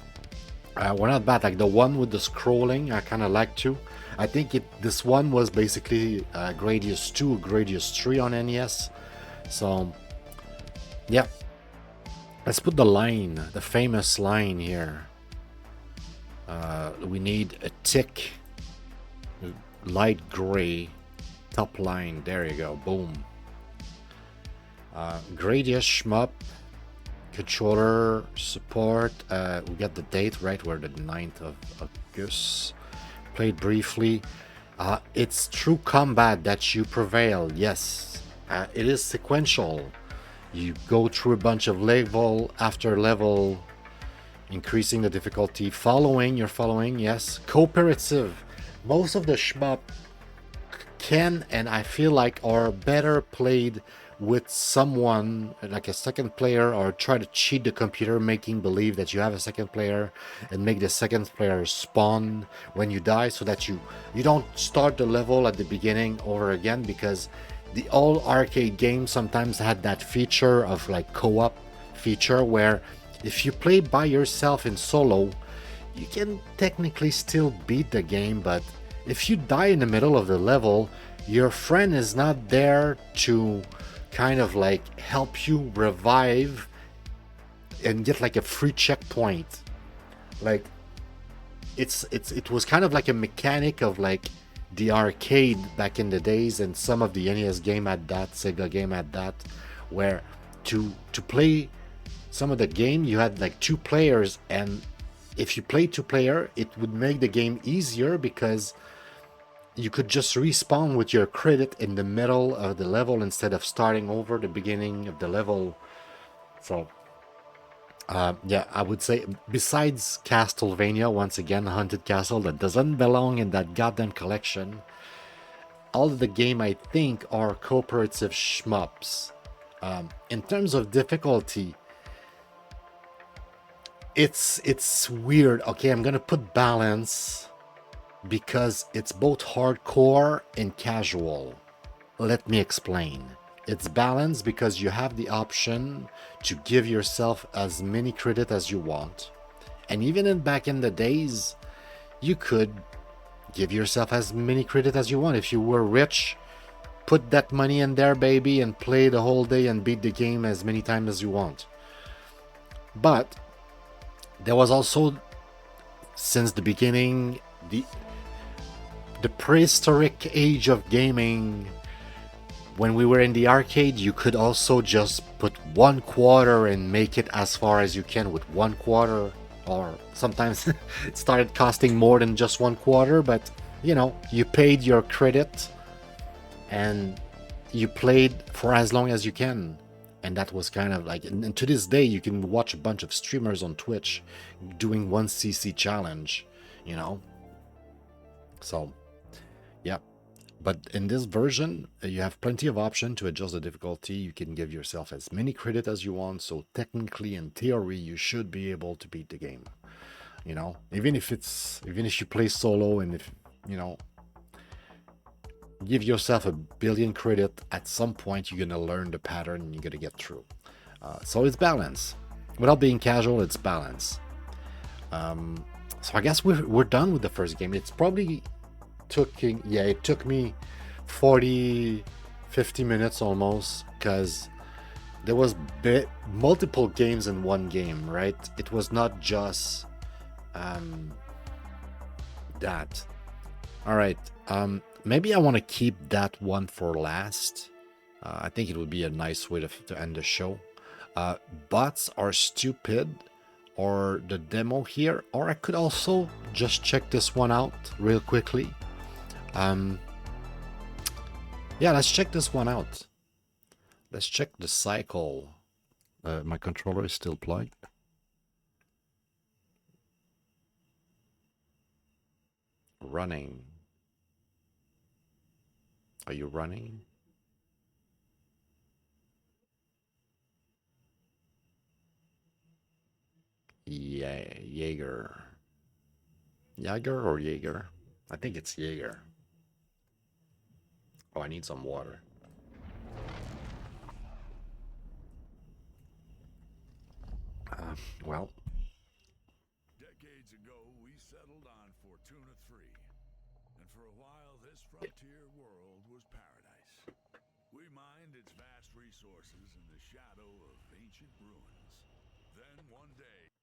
were not bad. Like, the one with the scrolling, I kind of like too. I think this one was basically Gradius 2, Gradius 3 on NES. So, yeah. Let's put the famous line here. We need a thick, light gray top line. There you go. Boom. Gradius shmup. Controller support. We got the date right. We're the 9th of August. Played briefly. It's through combat that you prevail. Yes. It is sequential. You go through a bunch of level after level, increasing the difficulty. You're following, yes. Cooperative. Most of the shmup can and I feel like are better played with someone like a second player, or try to cheat the computer, making believe that you have a second player and make the second player spawn when you die, so that you don't start the level at the beginning over again. Because the old arcade games sometimes had that feature of like co-op feature, where if you play by yourself in solo, you can technically still beat the game, but if you die in the middle of the level, your friend is not there to kind of like help you revive and get like a free checkpoint. Like it was kind of like a mechanic of like the arcade back in the days, and some of the NES game had that, Sega game had that, where to play some of the game you had like two players, and if you play two player it would make the game easier because you could just respawn with your credit in the middle of the level instead of starting over the beginning of the level. So yeah, I would say besides Castlevania, once again, Haunted Castle, that doesn't belong in that goddamn collection, all of the game I think are cooperative shmups. In terms of difficulty, it's weird. Okay, I'm gonna put balance because it's both hardcore and casual. Let me explain. It's balanced because you have the option to give yourself as many credit as you want. And even back in the days, you could give yourself as many credit as you want. If you were rich, put that money in there, baby, and play the whole day and beat the game as many times as you want. But there was also, since the beginning, the prehistoric age of gaming. When we were in the arcade, you could also just put 1 quarter and make it as far as you can with 1 quarter, or sometimes it started costing more than just 1 quarter, but you paid your credit and you played for as long as you can. And that was kind of like, and to this day, you can watch a bunch of streamers on Twitch doing 1cc challenge, you know? So, yeah. But in this version, you have plenty of option to adjust the difficulty. You can give yourself as many credit as you want. So technically, in theory, you should be able to beat the game. Even if you play solo, and if give yourself a billion credit, at some point you're gonna learn the pattern and you're gonna get through. So it's balance. Without being casual, it's balance. So I guess we're done with the first game. It's probably it took me 40-50 minutes almost, because there was multiple games in one game, right? It was not just that. All right, maybe I want to keep that one for last. I think it would be a nice way to end the show. Bots are stupid, or the demo here, or I could also just check this one out real quickly. Yeah, let's check this one out. Let's check the cycle. My controller is still plugged. Running. Are you running? Yeah, Jaeger. Jaeger or Jaeger? I think it's Jaeger. Oh, I need some water. Well, Decades ago, we settled on Fortuna 3, and for a while this frontier world was paradise. We mined its vast resources in the shadow of ancient ruins. Then one day...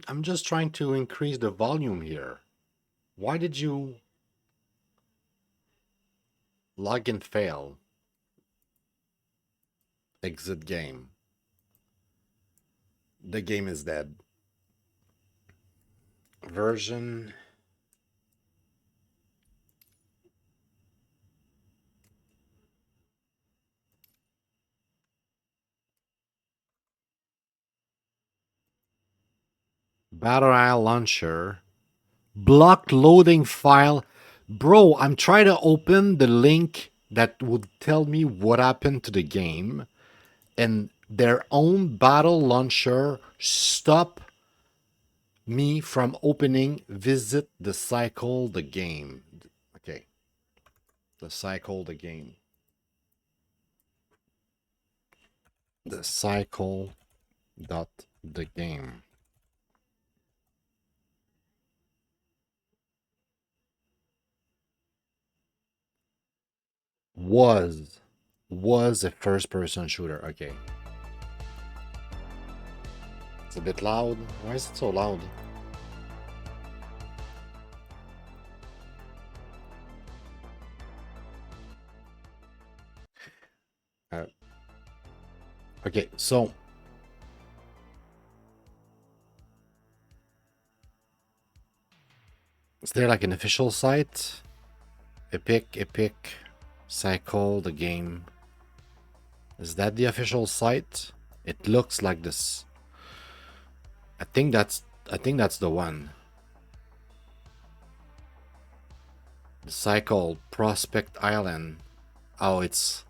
I'm just trying to increase the volume here. Why did you log in fail? Exit game. The game is dead. Version. Battle Isle Launcher. Blocked loading file. Bro, I'm trying to open the link that would tell me what happened to the game, and their own battle launcher stop me from opening visit the cycle the game. Okay. The cycle the game. The cycle dot the game. Was a first person shooter. Okay. It's a bit loud. Why is it so loud? Uh, okay, so is there like an official site? Epic, cycle the game. Is that the official site? It looks like this. I think that's the one. The cycle Prospect Island. Oh, it's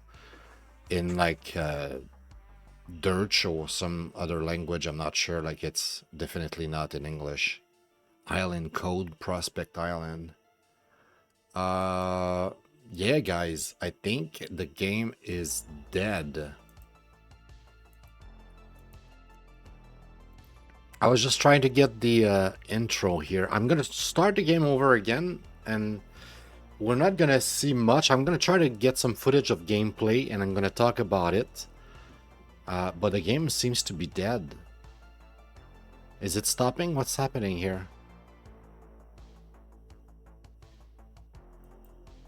in like Dutch or some other language. I'm not sure. Like it's definitely not in English. Island code Prospect Island. Yeah, guys, I think the game is dead. I was just trying to get the intro here. I'm gonna start the game over again, and we're not gonna see much. I'm gonna try to get some footage of gameplay, and I'm gonna talk about it. But the game seems to be dead. Is it stopping? What's happening here?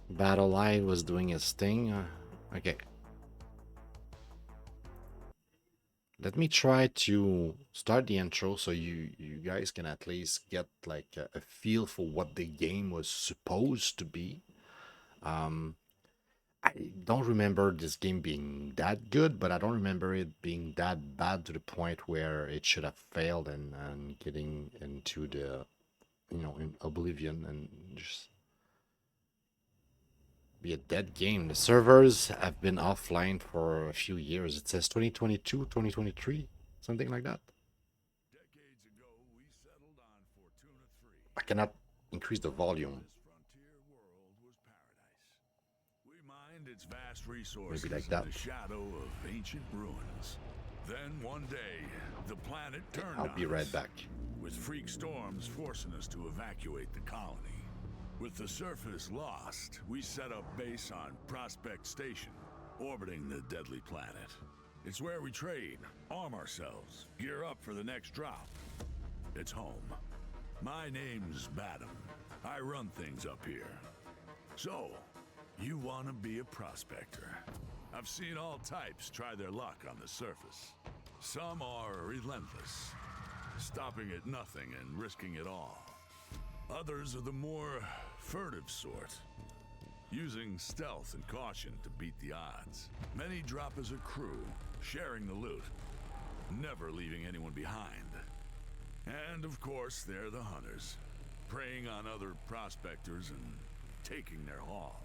Battle Eye was doing his thing. Okay. Let me try to start the intro so you guys can at least get like a feel for what the game was supposed to be. I don't remember this game being that good, but I don't remember it being that bad to the point where it should have failed and getting into the, in oblivion and just be a dead game. The servers have been offline for a few years. It says 2022, 2023, something like that. Decades ago, we settled on Fortuna 3. I cannot increase the volume. This frontier world was paradise. We mined its vast resources Maybe like in that. the shadow of ancient ruins. Then one day, the planet turned I'll on be right us, back. with freak storms forcing us to evacuate the colony. With the surface lost, we set up base on Prospect Station, orbiting the deadly planet. It's where we trade, arm ourselves, gear up for the next drop. It's home. My name's Badam. I run things up here. So, you want to be a prospector? I've seen all types try their luck on the surface. Some are relentless, stopping at nothing and risking it all. Others are the more furtive sort, using stealth and caution to beat the odds. Many drop as a crew, sharing the loot, never leaving anyone behind. And of course, they're the hunters, preying on other prospectors and taking their haul.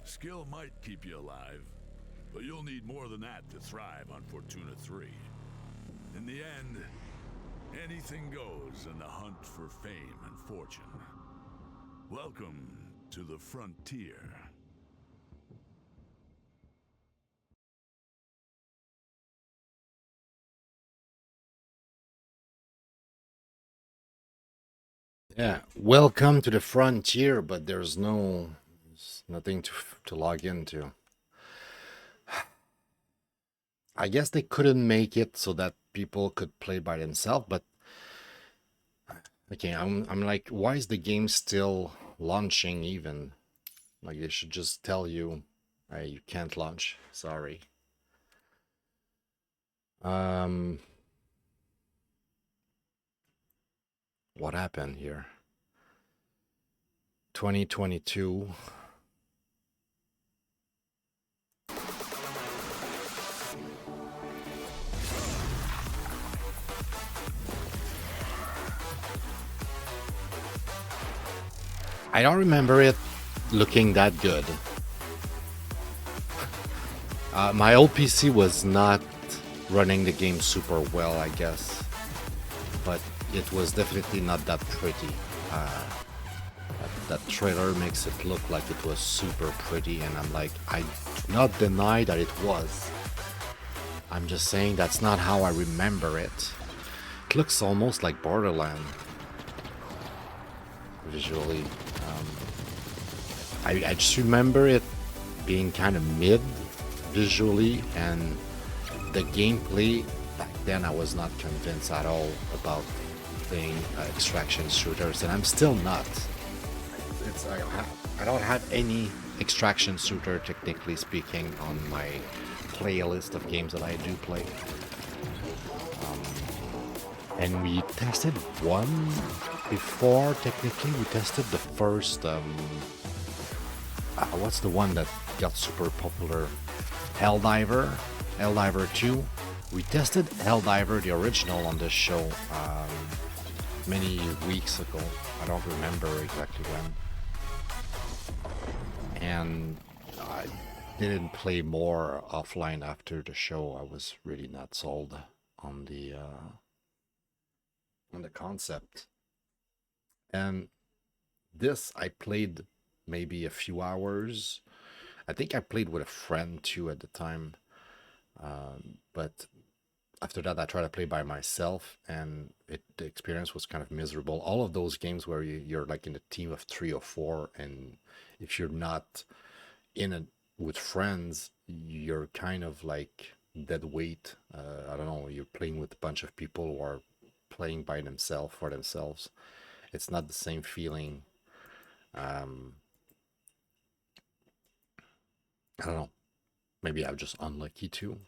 Skill might keep you alive, but you'll need more than that to thrive on Fortuna 3. In the end, anything goes in the hunt for fame and fortune. Welcome to the frontier. Yeah, welcome to the frontier, but there's nothing to log into. I guess they couldn't make it so that people could play by themselves, but okay, I'm like, why is the game still launching even? Like they should just tell you, hey, you can't launch. Sorry. What happened here? 2022. I don't remember it looking that good. My old PC was not running the game super well, I guess, but it was definitely not that pretty. That trailer makes it look like it was super pretty, and I'm like, I do not deny that it was. I'm just saying that's not how I remember it. It looks almost like Borderland visually. I just remember it being kind of mid visually, and the gameplay back then I was not convinced at all about playing extraction shooters, and I'm still not. I don't have any extraction shooter, technically speaking, on my playlist of games that I do play. And we tested one before. Technically, we tested the first. What's the one that got super popular? Helldiver 2. We tested Helldiver, the original, on this show many weeks ago. I don't remember exactly when. And I didn't play more offline after the show. I was really not sold on the concept. And this I played maybe a few hours. I think I played with a friend too at the time. But after that, I tried to play by myself, and the experience was kind of miserable. All of those games where you're like in a team of 3 or 4, and if you're not in it with friends, you're kind of like dead weight. I don't know. You're playing with a bunch of people who are playing by themselves for themselves. It's not the same feeling. I don't know. Maybe I'm just unlucky too.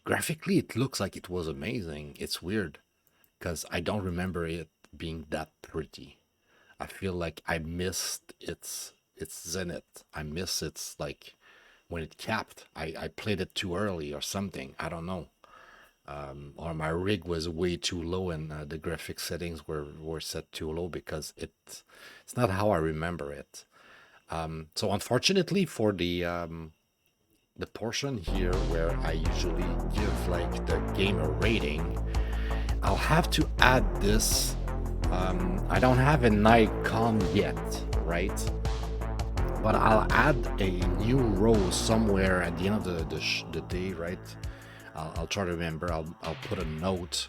Graphically, it looks like it was amazing. It's weird because I don't remember it being that pretty. I feel like I missed its zenith. I miss its like when it capped. I played it too early or something. I don't know. Or my rig was way too low, and the graphic settings were set too low, because it's not how I remember it. So unfortunately for the portion here where I usually give like the game a rating, I'll have to add this. I don't have an icon yet, right? But I'll add a new row somewhere at the end of the day, right? I'll try to remember. I'll put a note,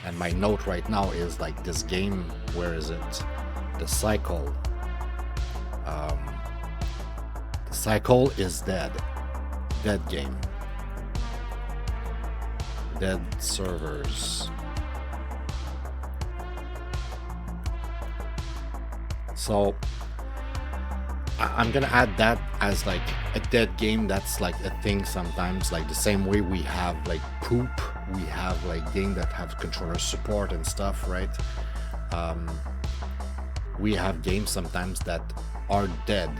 and my note right now is like this game. Where is it? The cycle. The cycle is dead. Dead game. Dead servers. So I'm gonna add that as like a dead game. That's like a thing sometimes, like the same way we have like poop, we have like game that have controller support and stuff, right? We have games sometimes that are dead,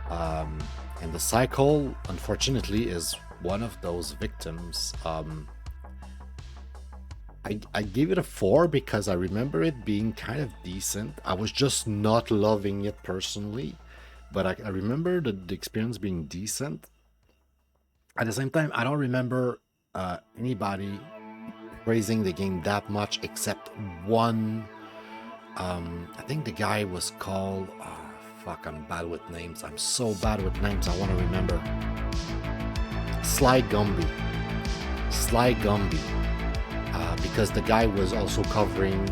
and the cycle unfortunately is one of those victims. I gave it a 4 because I remember it being kind of decent. I was just not loving it personally, but I remember the experience being decent. At the same time, I don't remember anybody praising the game that much except one. I think the guy was called... fuck, I'm bad with names. I'm so bad with names, I want to remember. Sly Gumby. Because the guy was also covering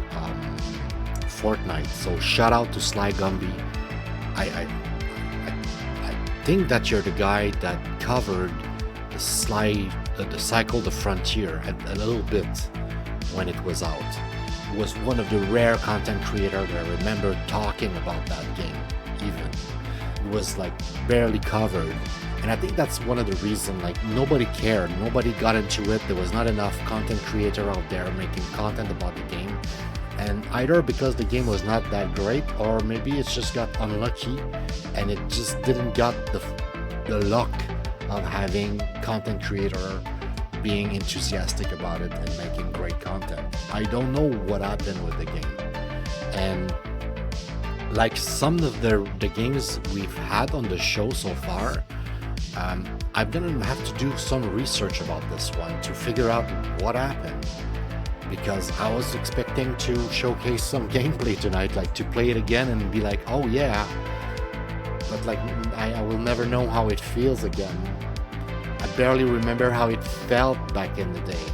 Fortnite. So shout out to Sly Gumby. I think that you're the guy that covered the Cycle the Frontier a little bit when it was out. It was one of the rare content creators that I remember talking about that game. Even it was like barely covered. And I think that's one of the reasons, like, nobody cared, nobody got into it. There was not enough content creator out there making content about the game. And either because the game was not that great, or maybe it's just got unlucky and it just didn't got the luck of having content creator being enthusiastic about it and making great content. I don't know what happened with the game. And like some of the games we've had on the show so far, I'm gonna have to do some research about this one to figure out what happened. Because I was expecting to showcase some gameplay tonight, like to play it again and be like, oh yeah. But like, I will never know how it feels again. I barely remember how it felt back in the day.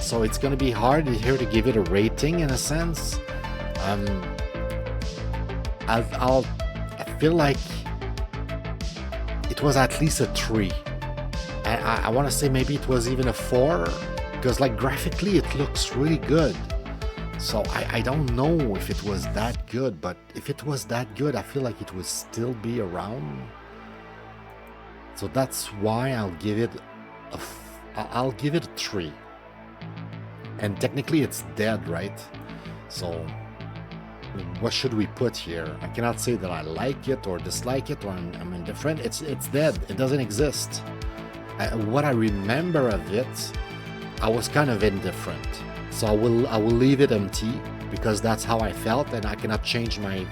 So it's gonna be hard here to give it a rating in a sense. I feel like it was at least a 3. I want to say maybe it was even a 4, because like graphically it looks really good. So I don't know if it was that good, but if it was that good, I feel like it would still be around. So that's why I'll give it a 3. And technically it's dead, right? So what should we put here? I cannot say that I like it or dislike it or I'm indifferent. It's dead. It doesn't exist. What I remember of it, I was kind of indifferent. So I will leave it empty because that's how I felt, and I cannot change my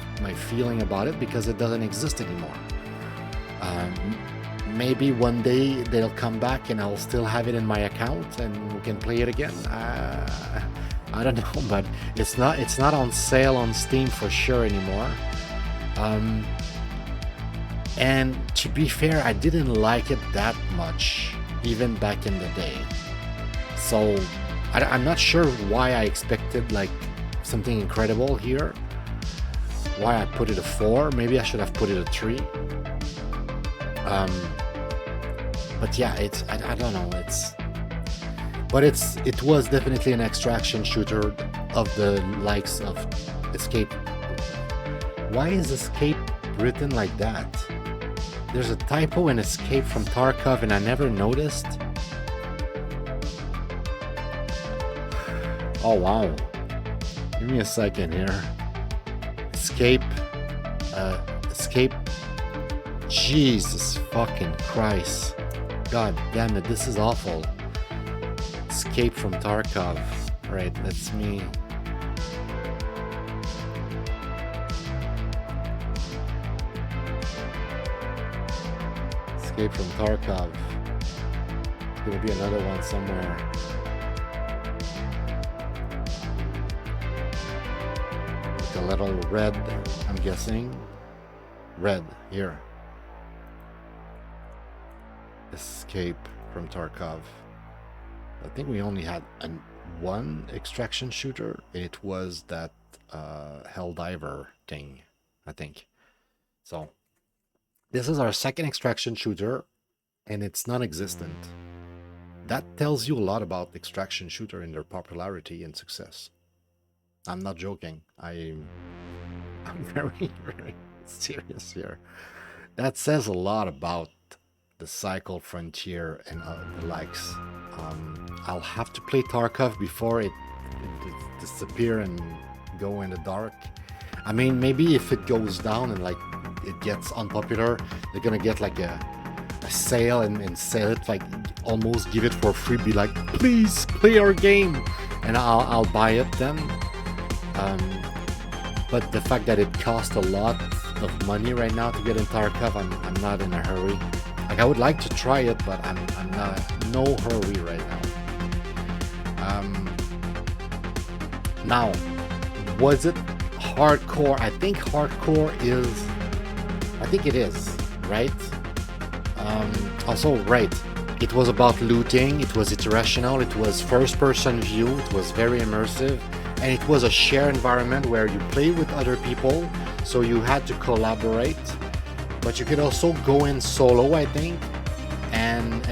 feeling about it because it doesn't exist anymore. Maybe one day they'll come back and I'll still have it in my account and we can play it again. I don't know, but it's not on sale on Steam for sure anymore. And to be fair, I didn't like it that much even back in the day. So I'm not sure why I expected like something incredible here. Why I put it a 4? Maybe I should have put it a 3. But yeah, I don't know. It was definitely an extraction shooter of the likes of Escape. Why is Escape written like that? There's a typo in Escape from Tarkov and I never noticed. Oh wow. Give me a second here. Escape. Jesus fucking Christ. God damn it, this is awful. Escape from Tarkov. Right, that's me. Escape from Tarkov. There's gonna be another one somewhere. Like a little red, I'm guessing. Red, here. Escape from Tarkov. I think we only had one extraction shooter. It was that Helldiver thing, I think. So this is our second extraction shooter, and it's non-existent. That tells you a lot about extraction shooter and their popularity and success. I'm not joking. I'm very, very serious here. That says a lot about the Cycle Frontier and the likes. I'll have to play Tarkov before it disappear and go in the dark. I mean, maybe if it goes down and like it gets unpopular, they're gonna get like a sale and sell it, like almost give it for free, be like, please play our game, and I'll buy it then. But the fact that it costs a lot of money right now to get in Tarkov, I'm not in a hurry. Like I would like to try it, but I'm not no hurry right now. Now, was it hardcore? I think hardcore is. I think it is, right? Also, right. It was about looting. It was iterational. It was first-person view. It was very immersive, and it was a shared environment where you play with other people, so you had to collaborate. But you could also go in solo, I think, and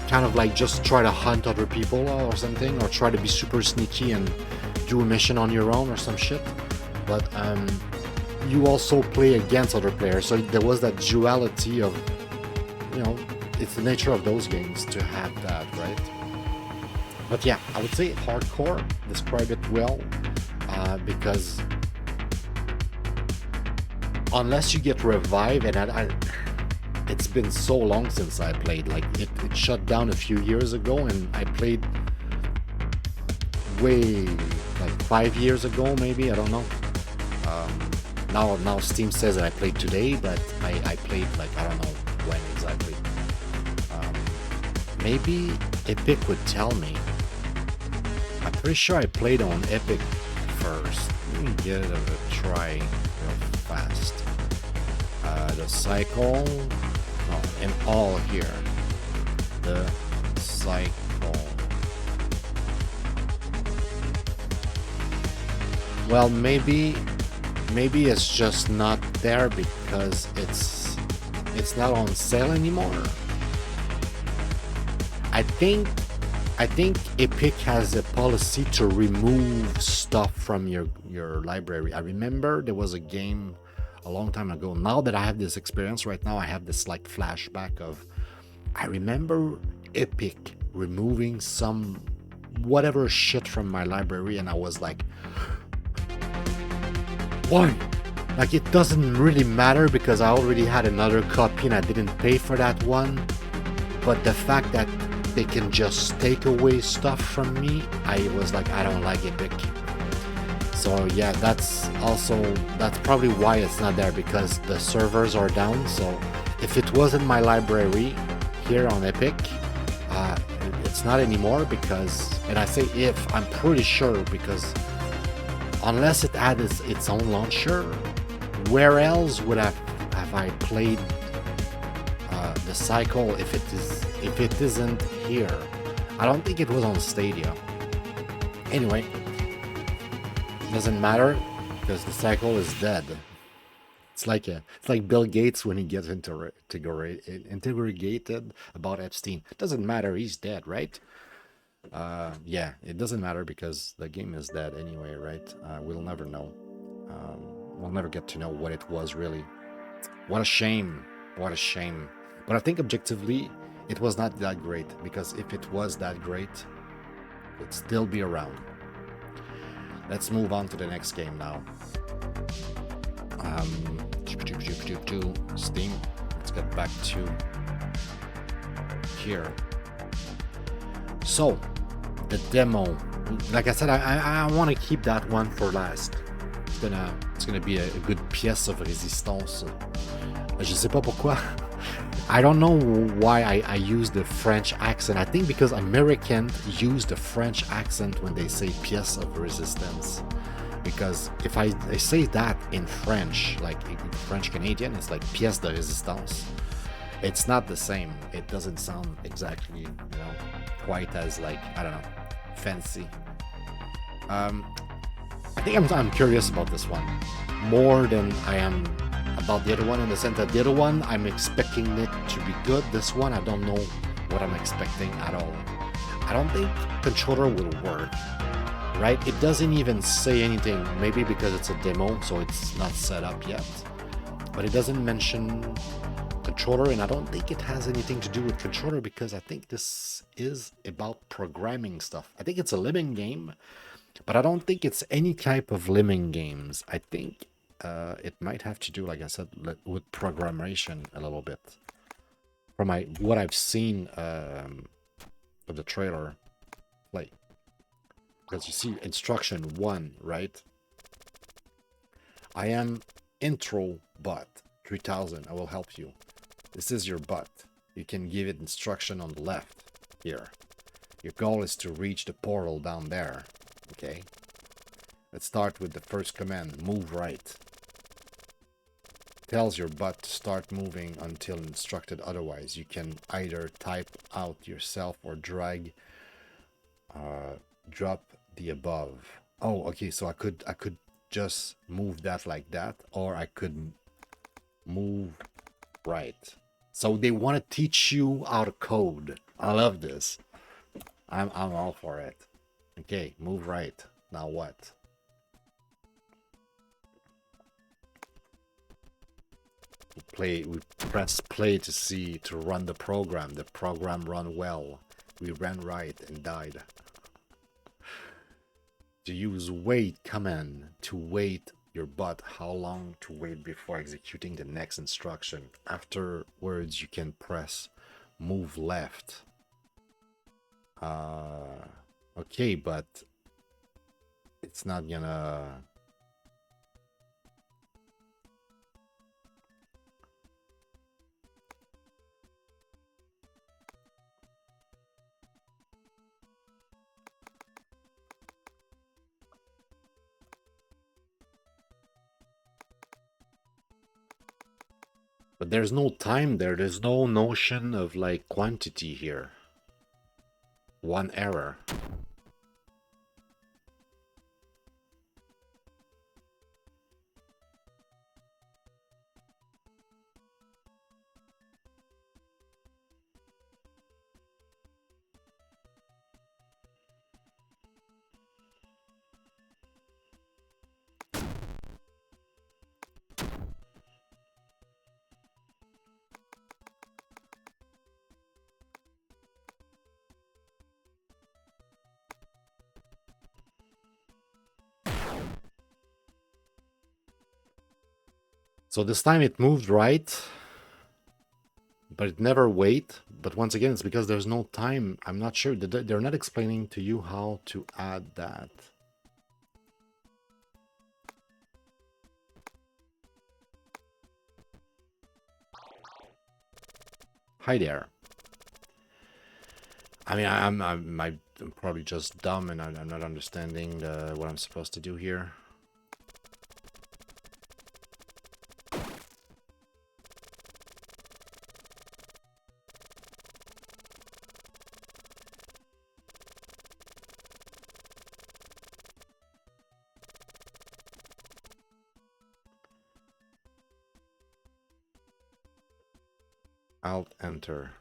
kind of like just try to hunt other people or something, or try to be super sneaky and do a mission on your own or some shit. But you also play against other players, so there was that duality of, you know, it's the nature of those games to have that, right? But yeah, I would say hardcore, describe it well, because unless you get revived, and it's been so long since I played, like it shut down a few years ago, and I played way like 5 years ago, maybe, I don't know. Now Steam says that I played today, but I played like I don't know when exactly. Um, maybe Epic would tell me. I'm pretty sure I played on Epic first. Let me give it a try real fast. The cycle, no, and all here. The cycle. Well, maybe it's just not there because it's not on sale anymore. I think Epic has a policy to remove stuff from your library. I remember there was a game a long time ago. Now that I have this experience right now, I have this like flashback of I remember Epic removing some whatever shit from my library, and I was like, why? Like it doesn't really matter because I already had another copy and I didn't pay for that one. But the fact that they can just take away stuff from me, I was like, I don't like Epic. So yeah, that's probably why it's not there, because the servers are down. So if it was in my library here on Epic, it's not anymore because, and I say if, I'm pretty sure because unless it had its own launcher, where else would have I played the cycle if it isn't here? I don't think it was on Stadia. Anyway, doesn't matter because the cycle is dead. It's like Bill Gates when he gets interrogated about Epstein. Doesn't matter, he's dead, right? Yeah, it doesn't matter because the game is dead anyway, right? We'll never know. We'll never get to know what it was really. What a shame. What a shame. But I think objectively, it was not that great, because if it was that great, it would still be around. Let's move on to the next game now. Steam. Let's get back to here. So, the demo. Like I said, I want to keep that one for last. It's gonna be a good pièce of résistance. Je sais pas pourquoi. I don't know why I use the French accent. I think because Americans use the French accent when they say pièce of resistance. Because if I say that in French, like in French Canadian, it's like pièce de résistance. It's not the same. It doesn't sound exactly, quite as like, I don't know, fancy. I think I'm curious about this one more than I am about the other one, in the sense that the other one I'm expecting it to be good. This one I don't know what I'm expecting at all. I don't think controller will work, right? It doesn't even say anything, maybe because it's a demo, so it's not set up yet, but it doesn't mention controller, and I don't think it has anything to do with controller because I think this is about programming stuff. I think it's a living game, but I don't think it's any type of living games. I think it might have to do, like I said, with programmation a little bit. From what I've seen of the trailer play. Because you see instruction 1, right? I am intro bot 3000. I will help you. This is your bot. You can give it instruction on the left here. Your goal is to reach the portal down there. Okay. Let's start with the first command. Move right. Tells your bot to start moving until instructed otherwise. You can either type out yourself or drag drop the above. Oh, okay, so I could just move that like that, or I could move right. So they want to teach you how to code. I love this. I'm all for it. Okay, move right. Now what? We press play to run the program. The program run well. We ran right and died. To use wait command to wait your bot how long to wait before executing the next instruction. Afterwards you can press move left. Okay, but it's not gonna But there's no time there. There's no notion of like quantity here. One error. So this time it moved right, but it never wait. But once again, it's because there's no time. I'm not sure. They're not explaining to you how to add that. Hi there. I mean, I'm probably just dumb and I'm not understanding what I'm supposed to do here. Alt enter.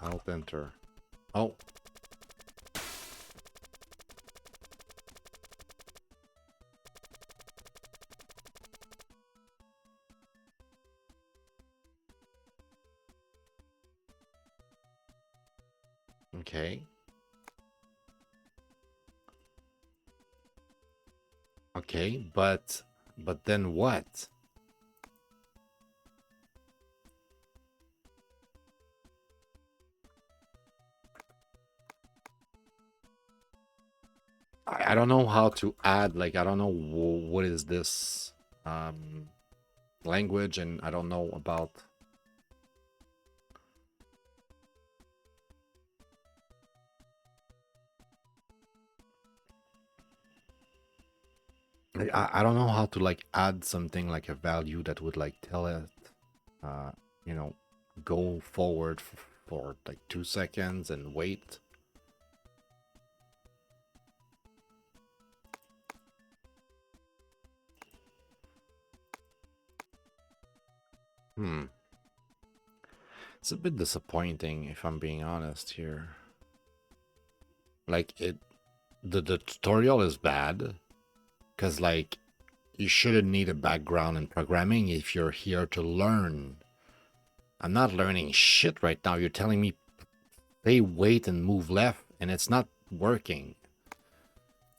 Alt enter. Oh. Okay. Okay, but then what? I don't know how to add, like, I don't know what is this language, and I don't know about. I don't know how to like add something like a value that would like tell it, you know, go forward for like 2 seconds and wait. It's a bit disappointing if I'm being honest here. Like the tutorial is bad because like you shouldn't need a background in programming if you're here to learn. I'm not learning shit right now. You're telling me they wait and move left and it's not working.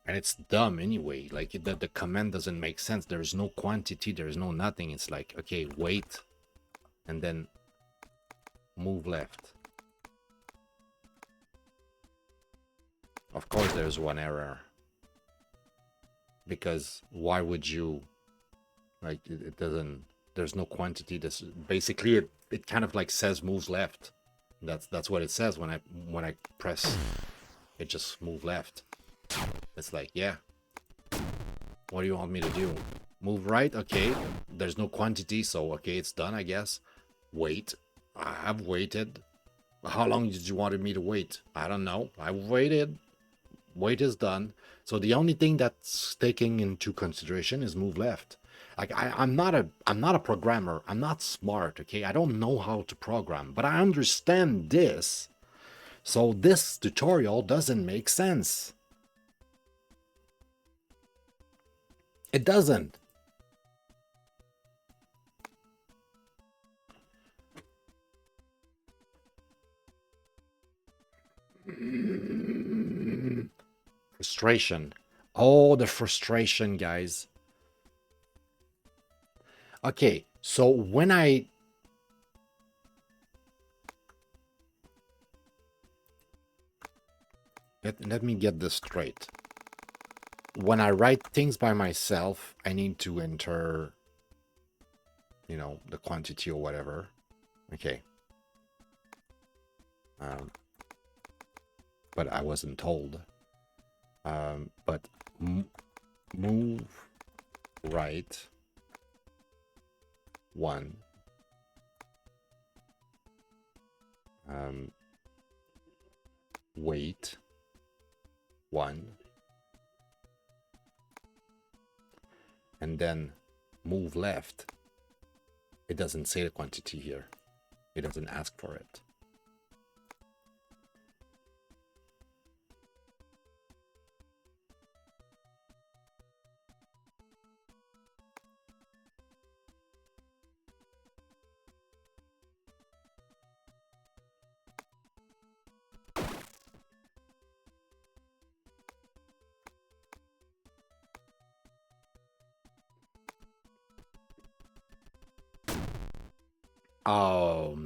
And it's dumb anyway. Like the command doesn't make sense. There's no quantity, there's no nothing. It's like, okay, wait and then move left. Of course there's one error. Because why would you, like, it doesn't, there's no quantity. This basically it kind of like says moves left. That's what it says when I press it, just move left. It's like, yeah, what do you want me to do? Move right? Okay, there's no quantity, so okay, it's done, I guess. Wait. I have waited. How long did you want me to wait? I don't know. I waited. Wait is done. So the only thing that's taking into consideration is move left. Like I'm not a programmer. I'm not smart, okay? I don't know how to program, but I understand this. So this tutorial doesn't make sense. It doesn't. Frustration. Oh, the frustration, guys. Okay, so when let me get this straight. When I write things by myself, I need to enter, you know, the quantity or whatever. Okay. But I wasn't told. But move right 1 weight 1, and then move left. It doesn't say the quantity here. It doesn't ask for it.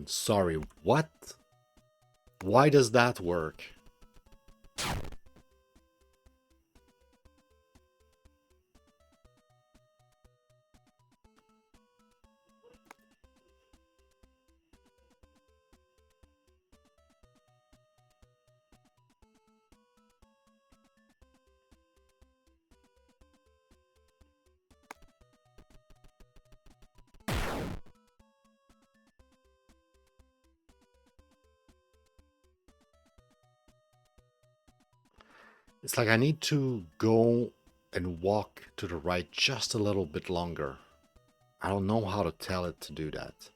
Sorry, what? Why does that work? It's like I need to go and walk to the right just a little bit longer. I don't know how to tell it to do that.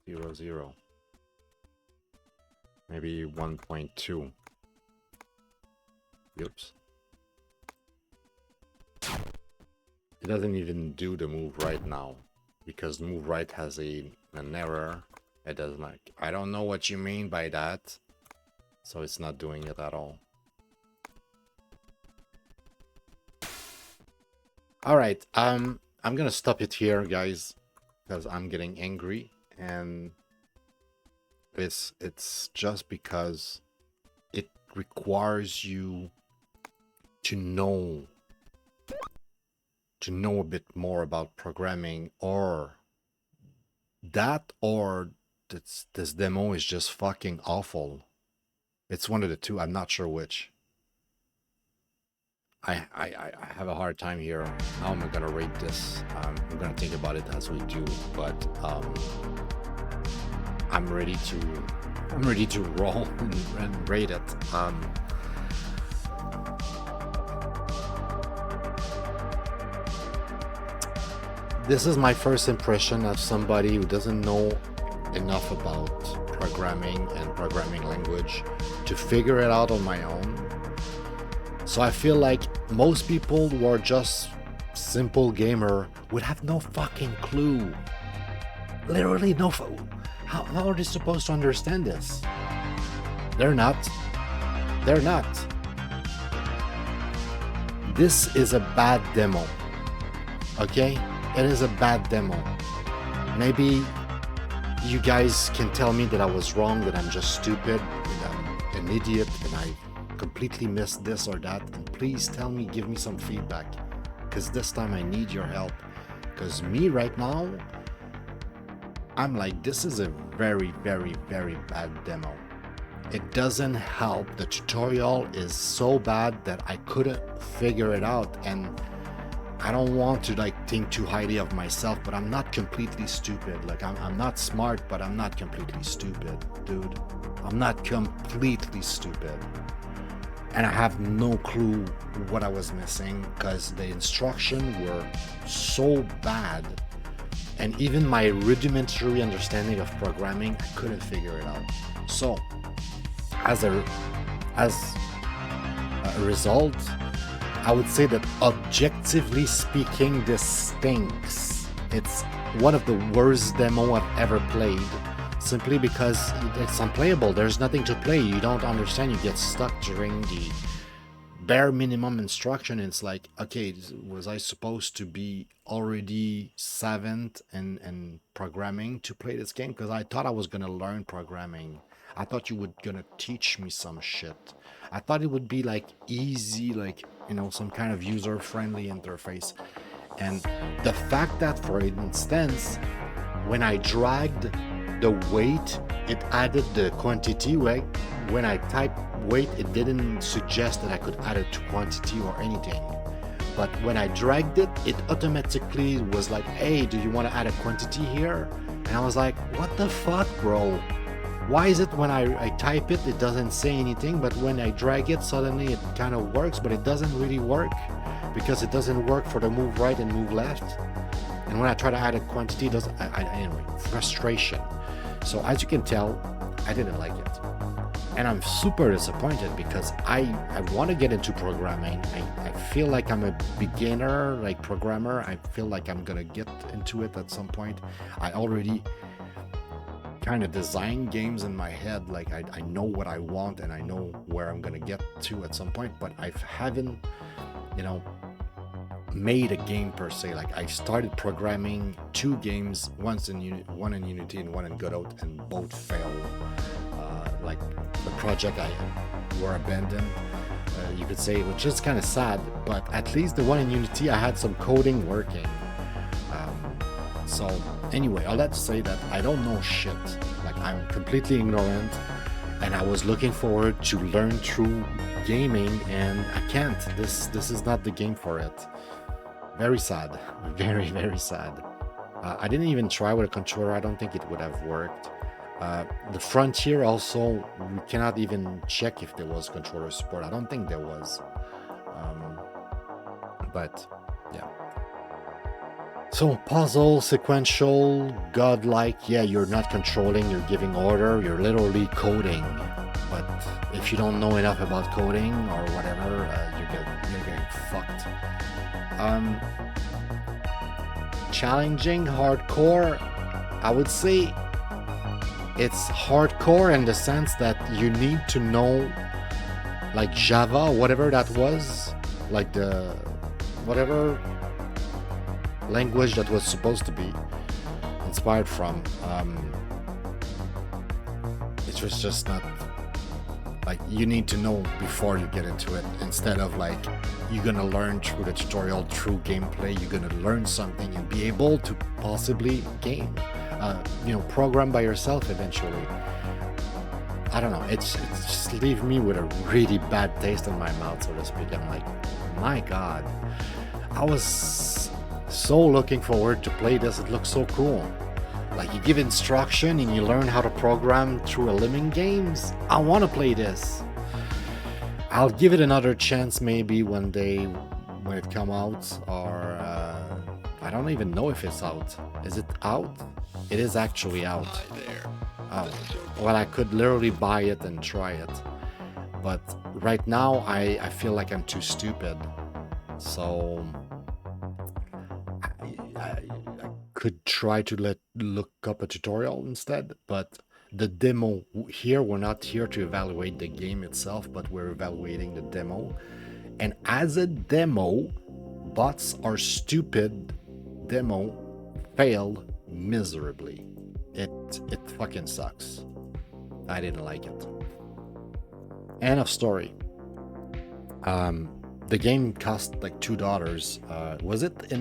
0, 0. Maybe 1.2. Oops. It doesn't even do the move right now because move right has an error. It doesn't like, I don't know what you mean by that. So it's not doing it at all. All right, I'm gonna stop it here, guys, because I'm getting angry, and it's just because it requires you to know a bit more about programming, or this demo is just fucking awful. It's one of the two. I'm not sure which. I have a hard time here. How am I gonna rate this? I'm gonna think about it as we do, but I'm ready to roll and rate it. This is my first impression of somebody who doesn't know enough about programming and programming language to figure it out on my own. So I feel like most people who are just simple gamer would have no fucking clue. Literally no. How are they supposed to understand this? They're not. They're not. This is a bad demo. Okay? It is a bad demo. Maybe you guys can tell me that I was wrong, that I'm just stupid, that I'm an idiot, and I completely missed this or that. And please tell me, give me some feedback, because this time I need your help. Because me right now, I'm like, this is a very, very, very bad demo. It doesn't help. The tutorial is so bad that I couldn't figure it out, and I don't want to like think too highly of myself, but I'm not completely stupid. Like I'm not smart, but I'm not completely stupid, dude. I'm not completely stupid. And I have no clue what I was missing because the instructions were so bad. And even my rudimentary understanding of programming, I couldn't figure it out. So, as a result, I would say that objectively speaking, this stinks. It's one of the worst demo I've ever played, simply because it's unplayable. There's nothing to play. You don't understand. You get stuck during the bare minimum instruction. It's like, okay, was I supposed to be already savant and programming to play this game? Because I thought I was gonna learn programming. I thought you were gonna teach me some shit. I thought it would be like easy, like, you know, some kind of user-friendly interface. And the fact that, for instance, when I dragged the weight, it added the quantity. Right? When I typed weight, it didn't suggest that I could add it to quantity or anything. But when I dragged it, it automatically was like, hey, do you want to add a quantity here? And I was like, what the fuck, bro? Why is it when I type it, it doesn't say anything, but when I drag it, suddenly it kind of works, but it doesn't really work because it doesn't work for the move right and move left. And when I try to add a quantity, it doesn't. Anyway, frustration. So as you can tell, I didn't like it. And I'm super disappointed because I want to get into programming. I feel like I'm a beginner, like programmer. I feel like I'm going to get into it at some point. I already kind of design games in my head. Like I know what I want and I know where I'm going to get to at some point, but I haven't, made a game per se. Like I started programming 2 games, one in Unity and one in Godot, and both failed. Like the project were abandoned, you could say, which is kind of sad. But at least the one in Unity, I had some coding working. So anyway, all that to say that I don't know shit. Like I'm completely ignorant, and I was looking forward to learn through gaming, and I can't. This is not the game for it. Very sad. Very, very sad. I didn't even try with a controller. I don't think it would have worked. The Frontier also, we cannot even check if there was controller support. I don't think there was. But yeah. So puzzle, sequential, godlike. Yeah, you're not controlling, you're giving order, you're literally coding. But if you don't know enough about coding or whatever, you're getting fucked. Challenging, hardcore. I would say it's hardcore in the sense that you need to know, like Java, whatever that was, like the whatever language that was supposed to be inspired from. It was just not like you need to know before you get into it, instead of like you're gonna learn through the tutorial, through gameplay. You're gonna learn something and be able to possibly game, program by yourself eventually. I don't know, it's just leave me with a really bad taste in my mouth, so to speak. I'm like, my god, I was so looking forward to play this. It looks so cool. Like you give instruction and you learn how to program through a living games. I want to play this. I'll give it another chance maybe when it come out, or I don't even know if it's out. Is it out? It is actually out. Oh, well, I could literally buy it and try it, but right now I feel like I'm too stupid. So I could try to look up a tutorial instead, but the demo here, we're not here to evaluate the game itself, but we're evaluating the demo. And as a demo, bots are stupid. Demo failed miserably. It fucking sucks. I didn't like it. End of story. The game cost like $2. Was it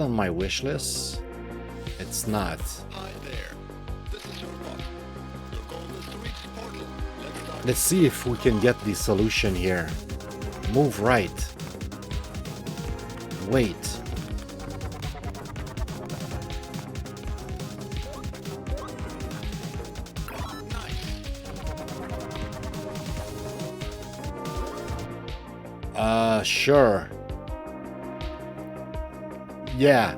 on my wish list? It's not. Hi there. This is your bot. Your goal is to reach the portal. Let's see if we can get the solution here. Move right. Wait. Sure. Yeah.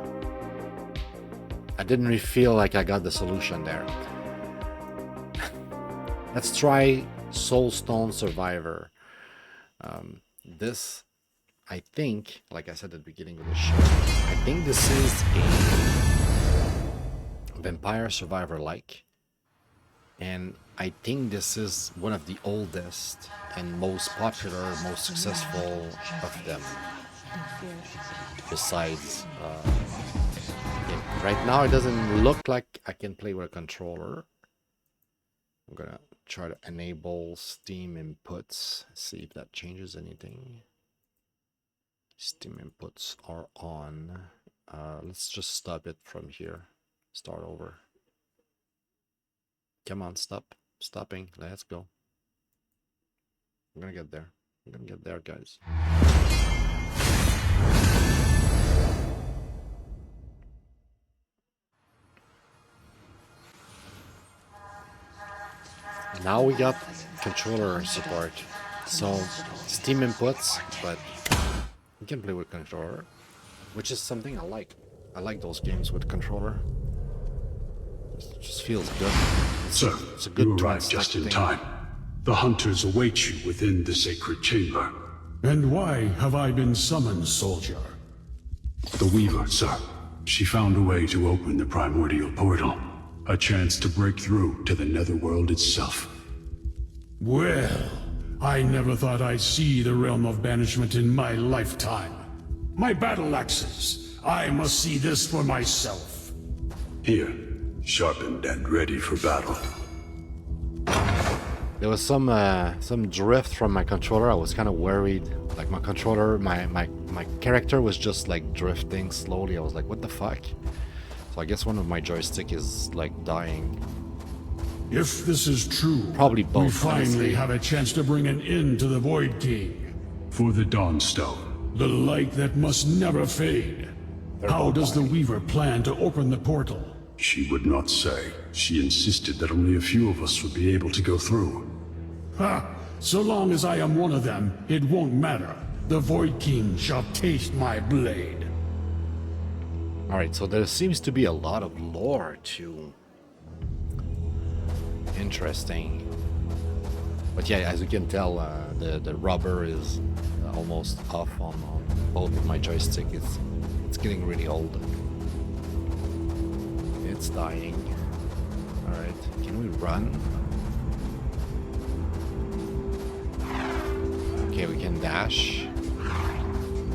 I didn't really feel like I got the solution there. Let's try Soulstone Survivor. This, I think, like I said at the beginning of the show, I think this is a Vampire Survivor-like. And I think this is one of the oldest and most popular, most successful of them. Besides, right now it doesn't look like I can play with a controller. I'm gonna try to enable Steam inputs, see if that changes anything. Steam inputs are on. Let's just stop it from here. Start over. Come on, stop. Stopping. Let's go. I'm gonna get there. I'm gonna get there, guys. Now we got controller support. So Steam inputs, but you can play with controller, which is something I like. I like those games with controller. It just feels good. Sir, It's a good you arrived just in thing. time. The hunters await you within the sacred chamber. And why have I been summoned, soldier? The Weaver, sir. She found a way to open the primordial portal. A chance to break through to the netherworld itself. Well, I never thought I'd see the realm of banishment in my lifetime. My battle axes. I must see this for myself. Here, sharpened and ready for battle. There was some drift from my controller. I was kind of worried. Like my controller, my character was just like drifting slowly. I was like, what the fuck? So I guess one of my joystick is like dying. If this is true, Probably both, we finally honestly. have a chance to bring an end to the Void King. For the Dawnstone. The light that must never fade. How does the Weaver plan to open the portal? She would not say. She insisted that only a few of us would be able to go through. Ha! So long as I am one of them, it won't matter. The Void King shall taste my blade. Alright, so there seems to be a lot of lore too. Interesting. But yeah, as you can tell, the rubber is almost off on both of my joystick. It's getting really old. It's dying. Alright, can we run? Okay, we can dash.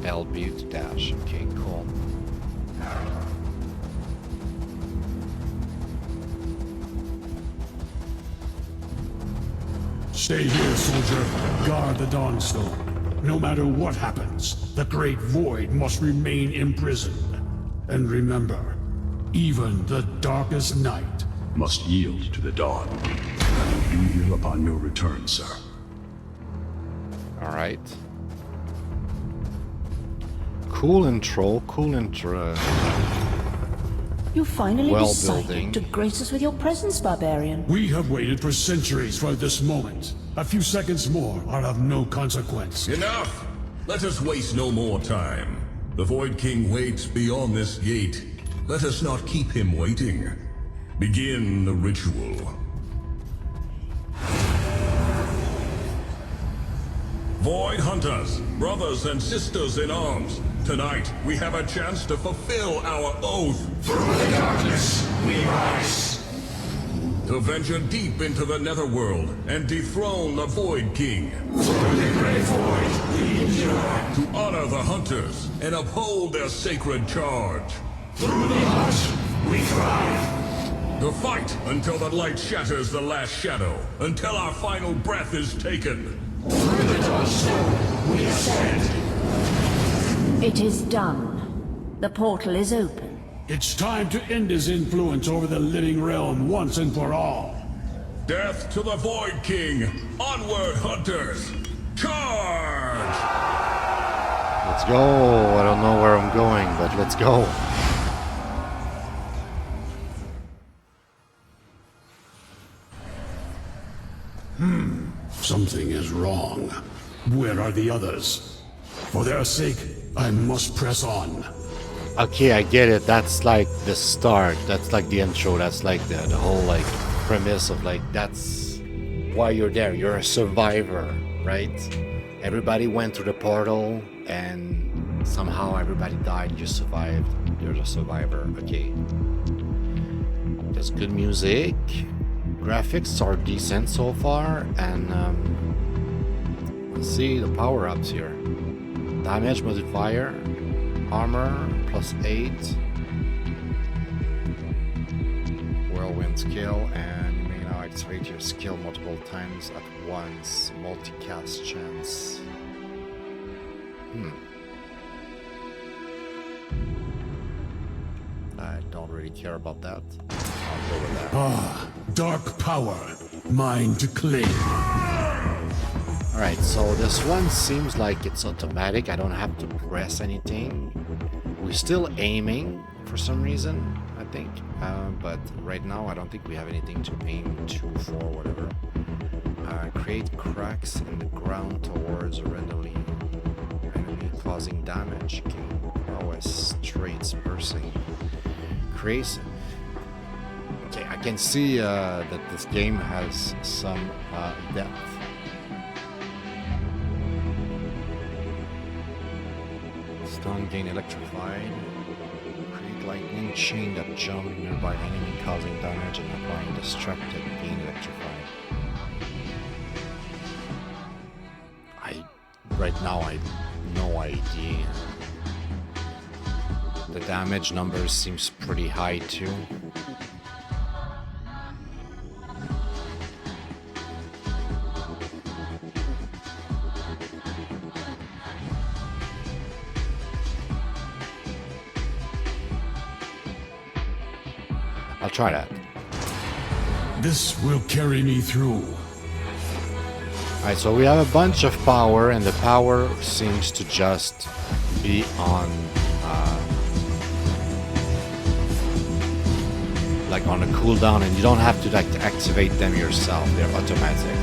LB to dash. Okay, cool. Stay here, soldier. Guard the Dawnstone. No matter what happens, the Great Void must remain imprisoned. And remember, even the darkest night Must yield to the dawn. I will be here upon your return, sir. Alright. Cool intro, cool intro. You finally Well decided building. to grace us with your presence, barbarian. We have waited for centuries for this moment. A few seconds more are of no consequence. Enough! Let us waste no more time. The Void King waits beyond this gate. Let us not keep him waiting. Begin the ritual. Void Hunters, brothers and sisters in arms, tonight we have a chance to fulfill our oath. Through the darkness, we rise. To venture deep into the netherworld and dethrone the Void King. Through the great void, we endure. To honor the Hunters and uphold their sacred charge. Through the hunt, we thrive. To fight until the light shatters the last shadow, until our final breath is taken. Through the Dawnstone, we ascend. It is done. The portal is open. It's time to end his influence over the living realm once and for all. Death to the Void King! Onward, Hunters! Charge! Let's go. I don't know where I'm going, but let's go. Something is wrong. Where are the others? For their sake, I must press on. Okay, I get it. That's like the start. That's like the intro. That's like the whole like premise of like that's why you're there. You're a survivor, right? Everybody went through the portal and somehow everybody died. You survived. You're the survivor. Okay. There's good music. Graphics are decent so far, and let's see the power-ups here. Damage modifier, armor +8, whirlwind skill, and you may now activate your skill multiple times at once. Multicast chance. I don't really care about that. I'll go with that. Dark power, mine to claim. Alright, so this one seems like it's automatic. I don't have to press anything. We're still aiming for some reason, I think. But right now I don't think we have anything to aim to for whatever. Create cracks in the ground towards a randomly enemy causing damage. Oh, a straight piercing. Crazy. Okay, I can see that this game has some depth. Stun gain electrified. Create lightning chain that jump nearby enemy causing damage and applying destructive gain electrified. Right now I have no idea. The damage numbers seems pretty high too. I'll try that. This will carry me through. Alright, so we have a bunch of power, and the power seems to just be on like on a cooldown, and you don't have to like activate them yourself. They're automatic.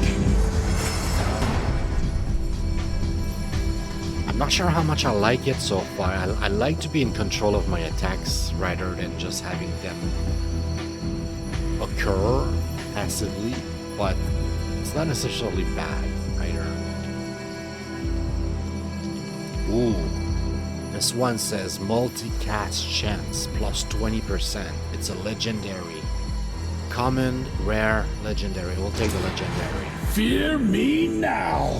I'm not sure how much I like it so far. I like to be in control of my attacks rather than just having them occur passively, but it's not necessarily bad either. Ooh, this one says multicast chance plus 20%. It's a legendary. Common, rare, legendary. We'll take the legendary. Fear me now.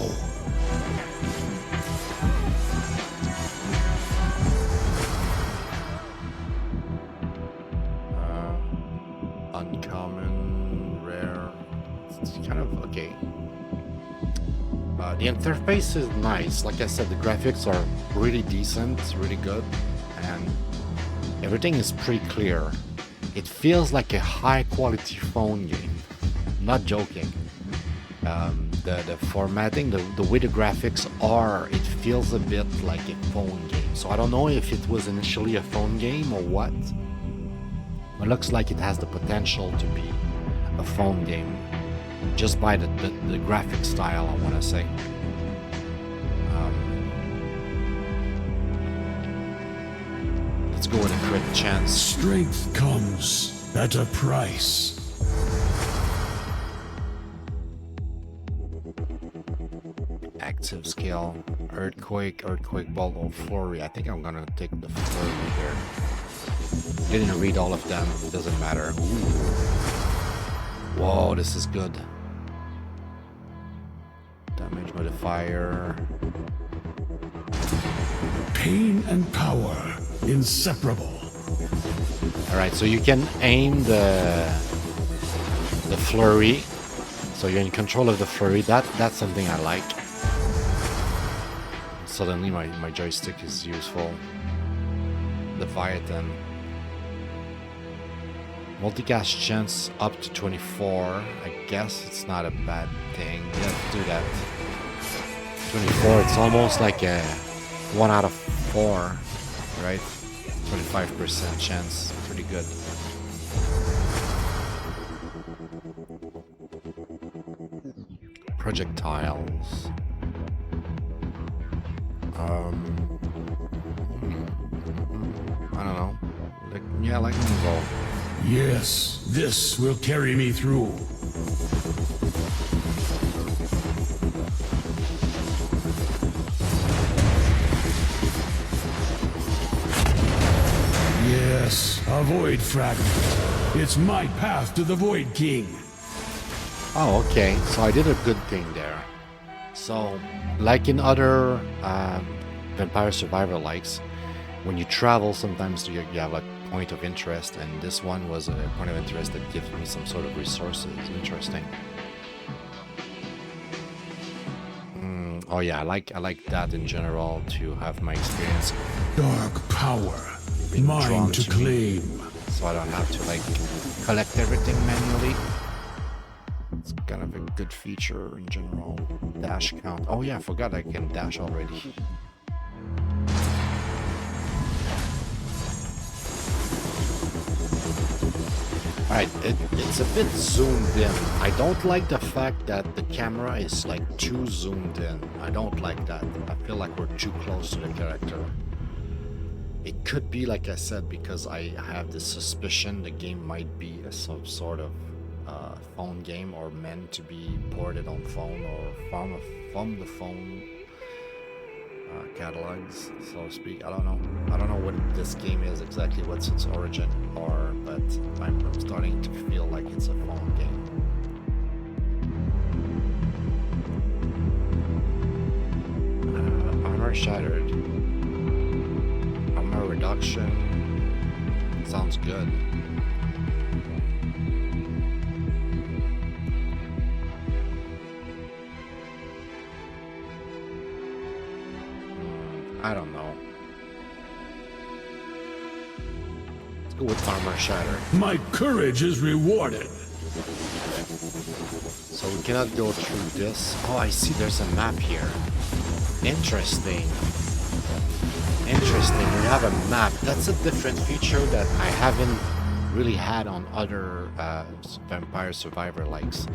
Uncommon, rare. It's kind of okay. The interface is nice. Like I said, the graphics are really decent, really good, and everything is pretty clear. It feels like a high-quality phone game. I'm not joking. The formatting, the way the graphics are, it feels a bit like a phone game. So I don't know if it was initially a phone game or what. It looks like it has the potential to be a phone game, just by the graphic style, I want to say. Let's go with a crit chance. Strength comes at a price. Active skill, earthquake bolt, or flurry. I think I'm gonna take the flurry here. Didn't read all of them, it doesn't matter. Ooh. Whoa, this is good. Damage modifier. Pain and power, inseparable. Alright, so you can aim the flurry. So you're in control of the flurry. That's something I like. Suddenly my joystick is useful. Leviathan. Multicast chance up to 24. I guess it's not a bad thing. Yeah, do that. 24, it's almost like a 1 out of 4, right? 25% chance. Pretty good. Projectiles. I don't know. Yeah, lightning bolt. Yes, this will carry me through. Yes, a void fragment. It's my path to the Void King. Oh, okay. So I did a good thing there. So, like in other Vampire Survivor likes, when you travel, sometimes you have a point of interest, and this one was a point of interest that gives me some sort of resources. Interesting. Oh yeah, I like that in general, to have my experience Dark power, being drawn mine to to me, claim. so I don't have to like collect everything manually. It's kind of a good feature in general. Dash count. Oh yeah, I forgot I can dash already. Alright, it's a bit zoomed in. I don't like the fact that the camera is like too zoomed in. I don't like that. I feel like we're too close to the character. It could be, like I said, because I have this suspicion the game might be some sort of phone game or meant to be ported on phone or from the phone catalogs, so to speak. I don't know. I don't know what this game is exactly, what's its origin, but I'm starting to feel like it's a phone game. Armor shattered. Armor reduction. Sounds good. I don't know. Let's go with armor shatter. My courage is rewarded. So we cannot go through this. Oh, I see there's a map here. Interesting. Interesting. We have a map. That's a different feature that I haven't really had on other Vampire Survivor likes.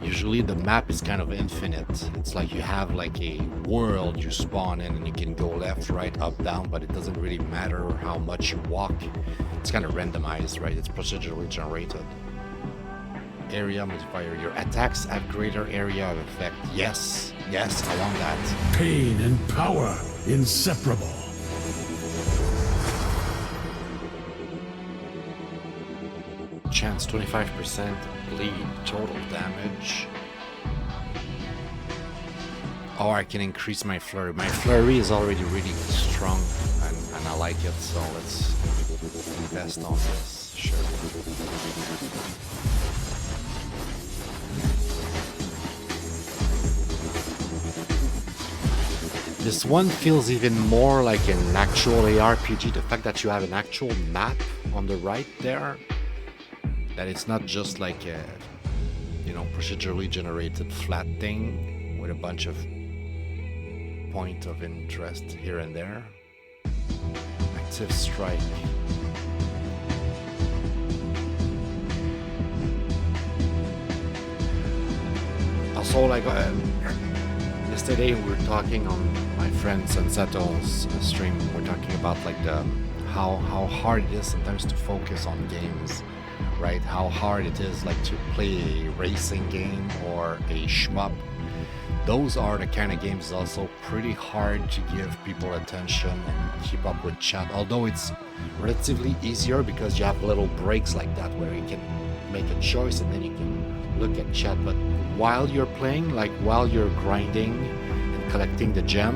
Usually the map is kind of infinite. It's like you have like a world you spawn in and you can go left, right, up, down, but it doesn't really matter how much you walk. It's kind of randomized, right? It's procedurally generated. Area modifier. Your attacks have greater area of effect. Yes, yes, I want that. Pain and power inseparable. Chance 25% bleed total damage. Oh, I can increase my flurry. My flurry is already really strong and I like it, so let's invest on this. Sure. This one feels even more like an actual ARPG. The fact that you have an actual map on the right there, that it's not just like a, you know, procedurally generated flat thing with a bunch of point of interest here and there. Active strike. Also, like yesterday we were talking on my friend Sensato's stream. We're talking about like the how hard it is sometimes to focus on games. Right, how hard it is like to play a racing game or a shmup. Those are the kind of games also pretty hard to give people attention and keep up with chat, although it's relatively easier because you have little breaks like that where you can make a choice and then you can look at chat. But while you're playing, like while you're grinding and collecting the gem,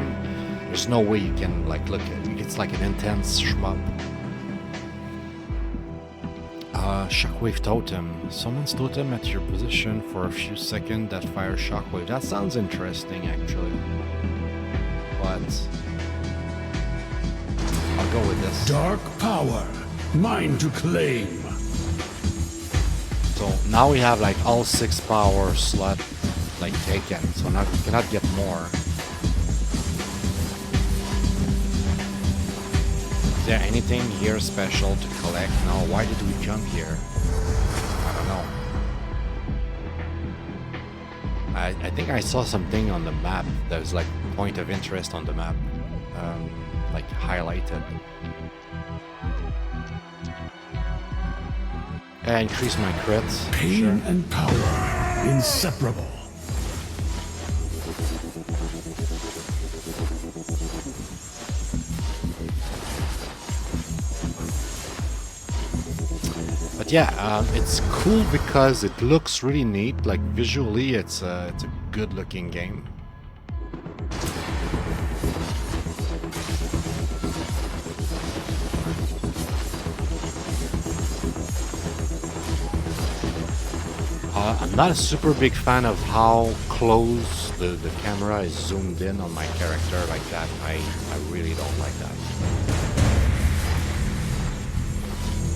there's no way you can like look at it. It's like an intense shmup. Shockwave totem. Summons totem at your position for a few seconds that fires shockwave. That sounds interesting actually. But I'll go with this. Dark power, mine to claim. So now we have like all 6 power slot like taken. So now we cannot get more. Is there anything here special to collect? No, why did we come here? I don't know. I think I saw something on the map. There's like point of interest on the map. Like highlighted. I increase my crits. Pain Sure. and power inseparable. But yeah, it's cool because it looks really neat. Like visually, it's a good-looking game. I'm not a super big fan of how close the camera is zoomed in on my character like that. I really don't like that.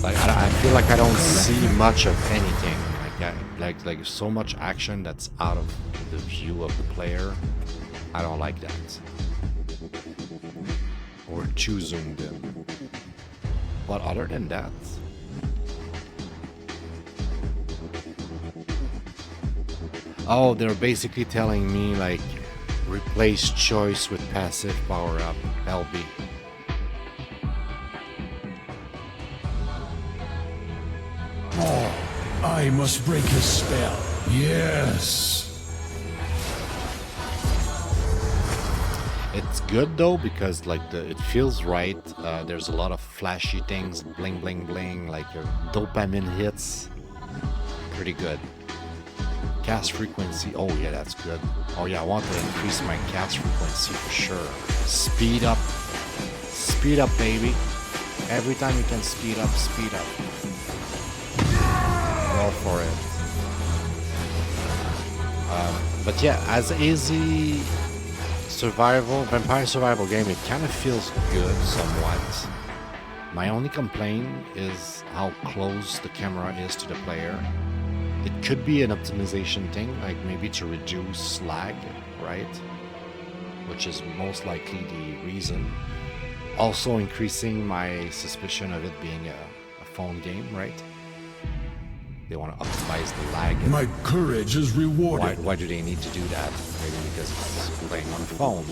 Like I feel like I don't see much of anything. Like so much action that's out of the view of the player. I don't like that. Or too zoomed in. But other than that, Oh, they're basically telling me like replace choice with passive power up LB. Oh, I must break his spell. Yes. It's good though because like it feels right. There's a lot of flashy things, bling bling bling, like dopamine hits. Pretty good. Cast frequency. Oh yeah, that's good. Oh yeah, I want to increase my cast frequency for sure. Speed up, baby. Every time you can speed up, speed up. Go for it. But yeah, as easy vampire survival game, it kind of feels good somewhat. My only complaint is how close the camera is to the player. It could be an optimization thing, like maybe to reduce lag, right? Which is most likely the reason. Also increasing my suspicion of it being a phone game, right? They want to optimize the lag. My courage is rewarded. Why do they need to do that? Maybe because it's playing on a phone.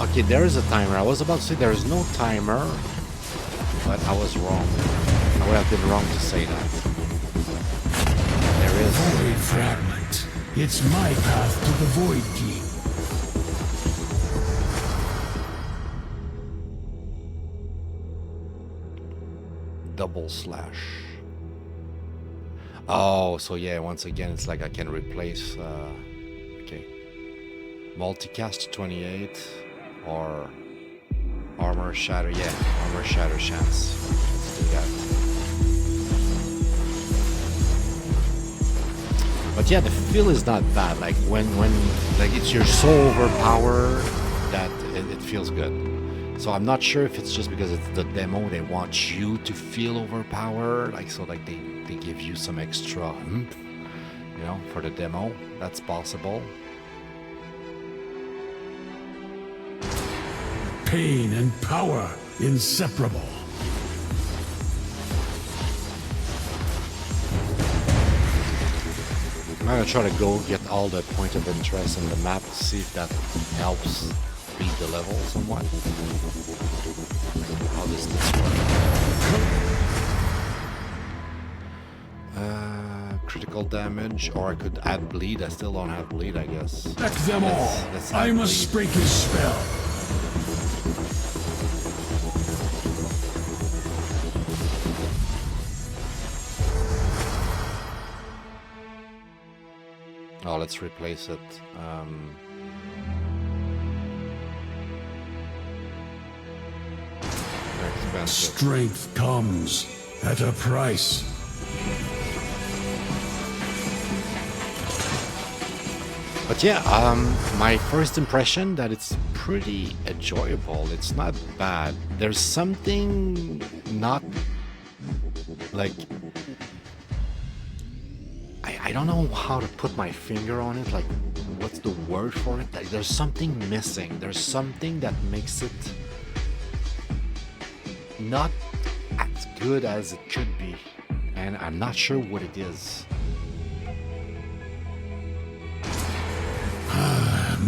Okay, there is a timer. I was about to say there is no timer, but I was wrong. I would have been wrong to say that. There is. Void fragment. It's my path to the Void King. Double slash. Oh, so yeah, once again, it's like I can replace. Okay. Multicast 28 or armor shatter. Yeah, armor shatter chance. Let's do that. But yeah, the feel is not bad. Like when like it's you're so overpowered that it feels good. So I'm not sure if it's just because it's the demo, they want you to feel overpowered, like so like they give you some extra oomph, you know, for the demo. That's possible. Pain and power inseparable. I'm gonna try to go get all the point of interest in the map to see if that helps beat the level somewhat. How does this work? Critical damage, or I could add bleed. I still don't have bleed, I guess. Back them all. Let's I add must bleed. break his spell. Oh, let's replace it. They're expensive. Strength comes at a price. But yeah, my first impression that it's pretty enjoyable. It's not bad. There's something not like I don't know how to put my finger on it. Like, what's the word for it? Like, there's something missing. There's something that makes it not as good as it could be, and I'm not sure what it is.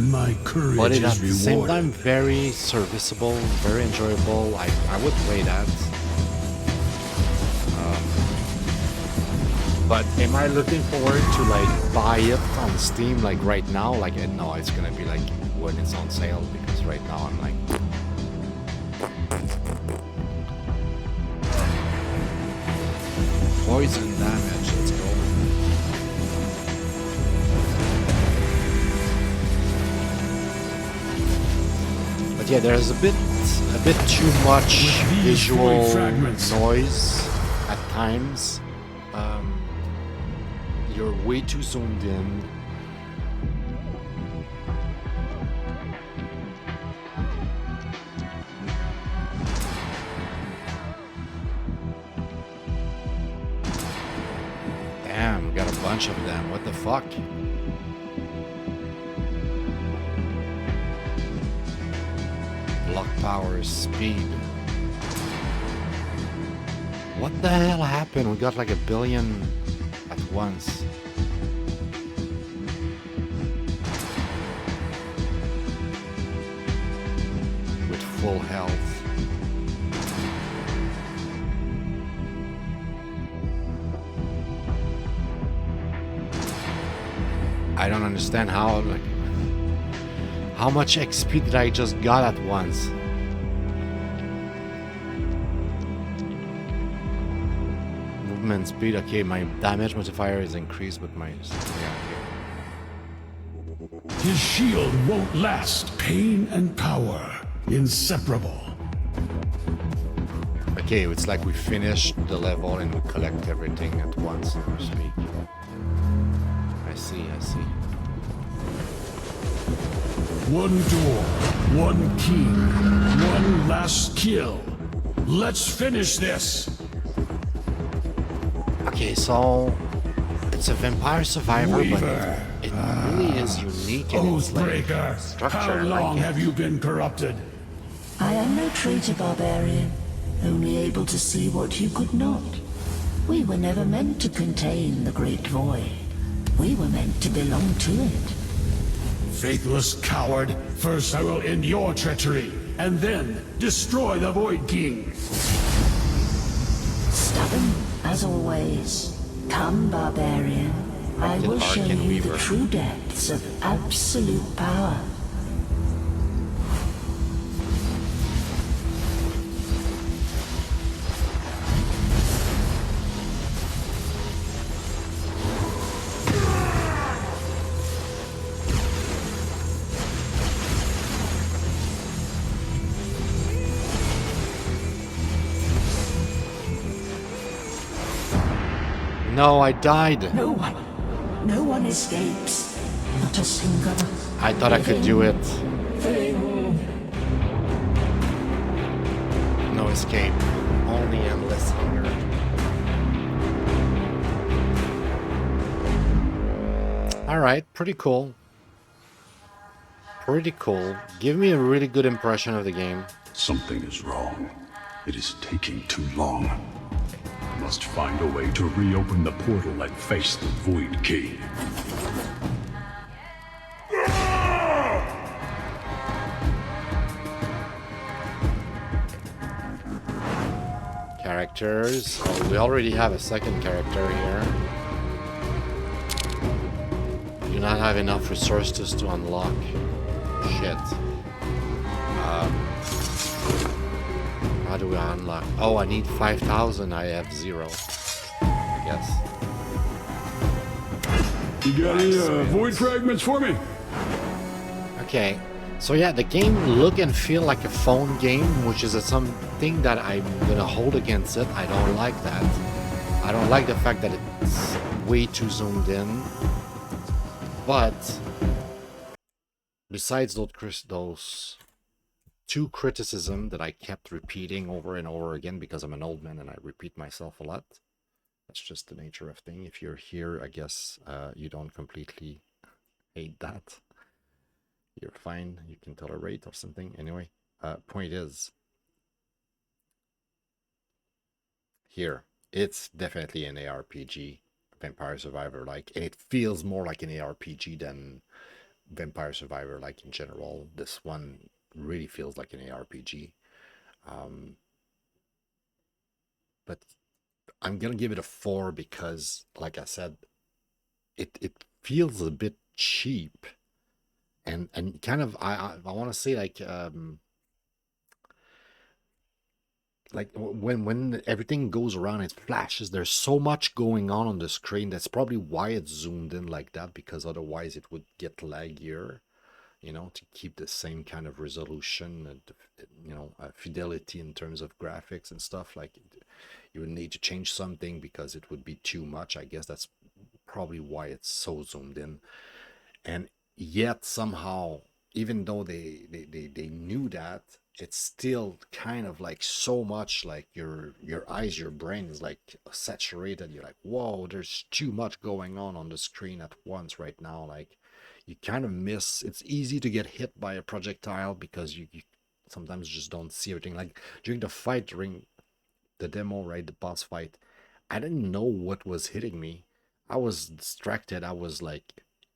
My courage But it, is at the same rewarded. time, very serviceable, very enjoyable. I would play that. But am I looking forward to like buy it on Steam like right now? Like no, it's gonna be like when it's on sale, because right now I'm like poison damage. Let's go. But yeah, there's a bit too much With these visual void fragments. noise at times. You're way too zoomed in. Damn, got a bunch of them. What the fuck? Block power, speed. What the hell happened? We got like 1 billion at once. With full health. I don't understand how, like, how much XP did I just got at once? Movement speed, okay, my damage modifier is increased, but my... Yeah, okay. His shield won't last. Pain and power, inseparable. Okay, it's like we finish the level and we collect everything at once, so to speak. I see, I see. One door, one king, one last kill. Let's finish this. Okay, so it's a Vampire Survivor, Weaver. but it really is unique in its like Oathbreaker, structure. how long have you been corrupted? I am no traitor, barbarian, only able to see what you could not. We were never meant to contain the Great Void. We were meant to belong to it. Faithless coward, first I will end your treachery, and then destroy the Void King. Stubborn, as always. Come, barbarian. I will show Arcane you Weaver. the true depths of absolute power. No, I died. No one escapes. Not a single. I thought I could do it. No escape. Only endless hunger. Alright, pretty cool. Pretty cool. Give me a really good impression of the game. Something is wrong. It is taking too long. I must find a way to reopen the portal and face the Void King. Characters. Oh, we already have a second character here. Do not have enough resources to unlock. Shit. How do we unlock? Oh, I need 5,000. I have 0. I guess. You got any Void fragments for me? Okay. So yeah, the game look and feel like a phone game, which is something that I'm gonna hold against it. I don't like that. I don't like the fact that it's way too zoomed in. But besides those two criticisms that I kept repeating over and over again because I'm an old man and I repeat myself a lot. That's just the nature of thing. If you're here, I guess you don't completely hate that. You're fine. You can tolerate or something. Anyway, point is, here, it's definitely an ARPG, Vampire Survivor like, and it feels more like an ARPG than Vampire Survivor like in general. This one really feels like an ARPG. But I'm gonna give it a 4 because, like I said, it feels a bit cheap. And kind of I want to say like when everything goes around, it flashes. There's so much going on the screen. That's probably why it's zoomed in like that, because otherwise it would get laggier, you know, to keep the same kind of resolution and, you know, fidelity in terms of graphics and stuff. Like, you would need to change something because it would be too much. I guess that's probably why it's so zoomed in. And yet somehow, even though they knew that, it's still kind of like so much like your eyes, your brain is like saturated. You're like, whoa, there's too much going on the screen at once right now. Like, you kind of miss. It's easy to get hit by a projectile because you sometimes you just don't see everything. Like during the fight, during the demo, right, the boss fight, I didn't know what was hitting me. I was distracted. I was like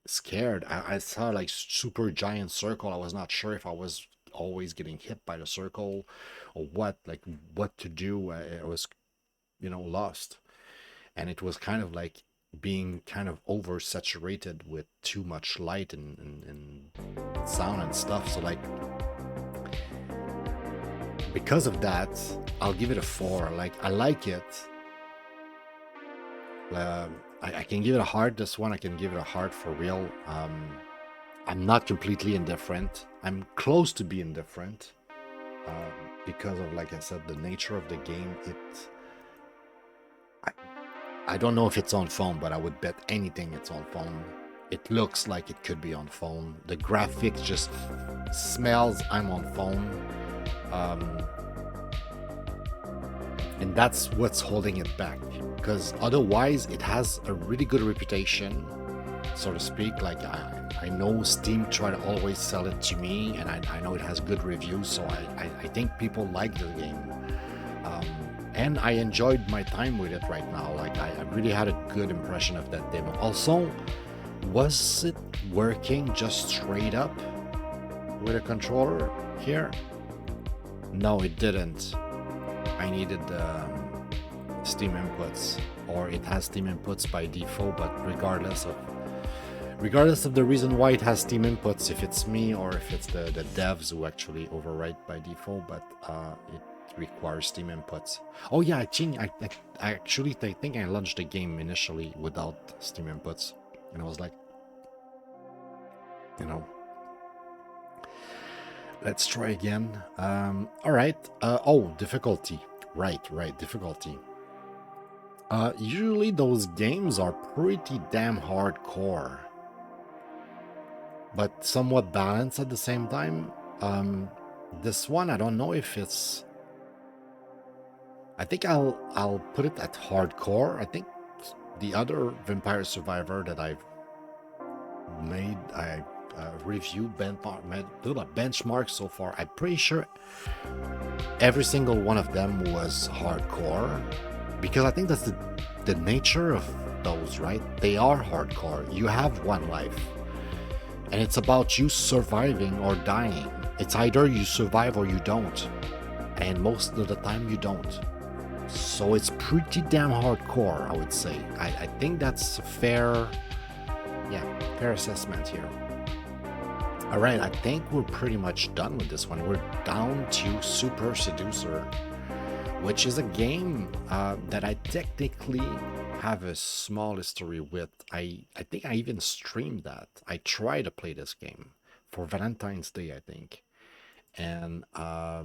scared. I saw like super giant circle. I was not sure if I was always getting hit by the circle or what, like what to do. I was, lost. And it was kind of like being kind of oversaturated with too much light and sound and stuff. So like because of that, I'll give it a 4. Like I like it. I can give it a heart. This one I can give it a heart for real. I'm not completely indifferent. I'm close to being indifferent because of, like I said, the nature of the game. I don't know if it's on phone, but I would bet anything it's on phone. It looks like it could be on phone. The graphics just smells I'm on phone. And that's what's holding it back. Because otherwise, it has a really good reputation, so to speak. Like I know Steam try to always sell it to me, and I know it has good reviews, so I think people like the game. And I enjoyed my time with it right now. Like I really had a good impression of that demo. Also, was it working just straight up with a controller here? No, it didn't. I needed Steam inputs, or it has Steam inputs by default, but regardless of the reason why it has Steam inputs, if it's me or if it's the devs who actually overwrite by default, but it requires Steam inputs. Oh yeah, I think I launched the game initially without Steam inputs, and I was like, let's try again. All right. Difficulty. Right, difficulty. Usually those games are pretty damn hardcore, but somewhat balanced at the same time. This one, I don't know if it's... I think I'll put it at hardcore. I think the other Vampire Survivor that I've made, I reviewed benchmark so far, I'm pretty sure every single one of them was hardcore, because I think that's the nature of those, right? They are hardcore. You have one life, and it's about you surviving or dying. It's either you survive or you don't, and most of the time you don't. So it's pretty damn hardcore, I would say. I think that's a fair assessment here. All right, I think we're pretty much done with this one. We're down to Super Seducer, which is a game that I technically have a small history with. I think I even streamed that. I tried to play this game for Valentine's Day, I think. And I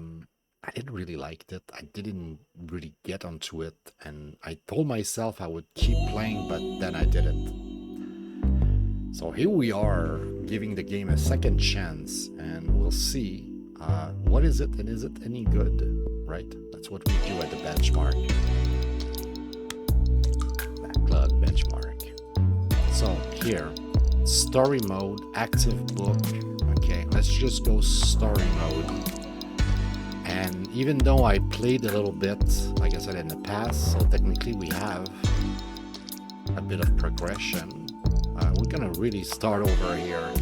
didn't really like it. I didn't really get onto it. And I told myself I would keep playing, but then I didn't. So here we are, giving the game a second chance, and we'll see what is it, and is it any good, right? That's what we do at the benchmark. Backlog Benchmark. So here, story mode, active book. Okay, let's just go story mode. And even though I played a little bit, like I said, in the past, so technically we have a bit of progression. We're gonna really start over here.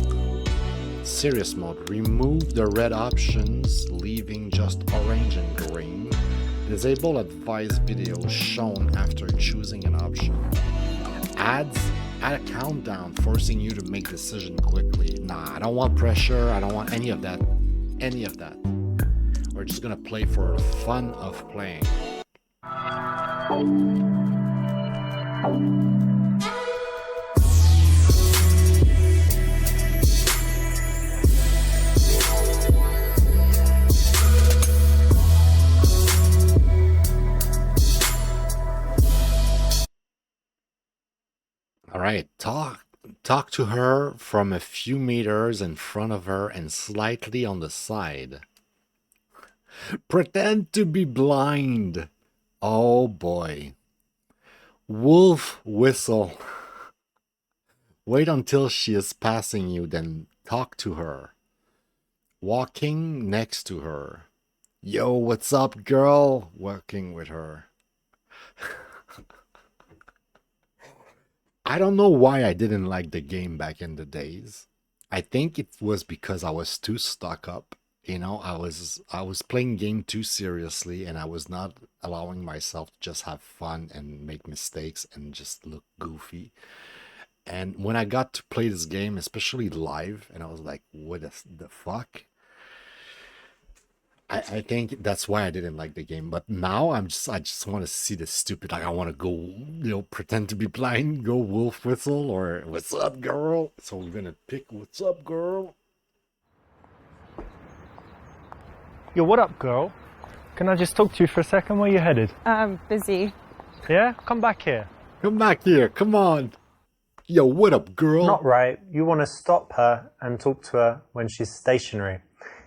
Serious mode. Remove the red options, leaving just orange and green. Disable advice videos shown after choosing an option. Add a countdown, forcing you to make decision quickly. Nah, I don't want pressure. I don't want any of that. We're just gonna play for the fun of playing. All right, talk to her from a few meters in front of her and slightly on the side. Pretend to be blind. Oh boy. Wolf whistle. Wait until she is passing you, then talk to her. Walking next to her. Yo, what's up, girl? Walking with her. I don't know why I didn't like the game back in the days. I think it was because I was too stuck up. You know, I was playing game too seriously and I was not allowing myself to just have fun and make mistakes and just look goofy. And when I got to play this game, especially live, and I was like, what the fuck? I think that's why I didn't like the game. But now I just want to see the stupid. Like I want to go, pretend to be blind, go wolf whistle or what's up, girl. So we're gonna pick what's up, girl. Yo, what up, girl? Can I just talk to you for a second? Where you headed? I'm busy. Yeah? Come back here. Come back here, come on. Yo, what up, girl? Not right. You want to stop her and talk to her when she's stationary.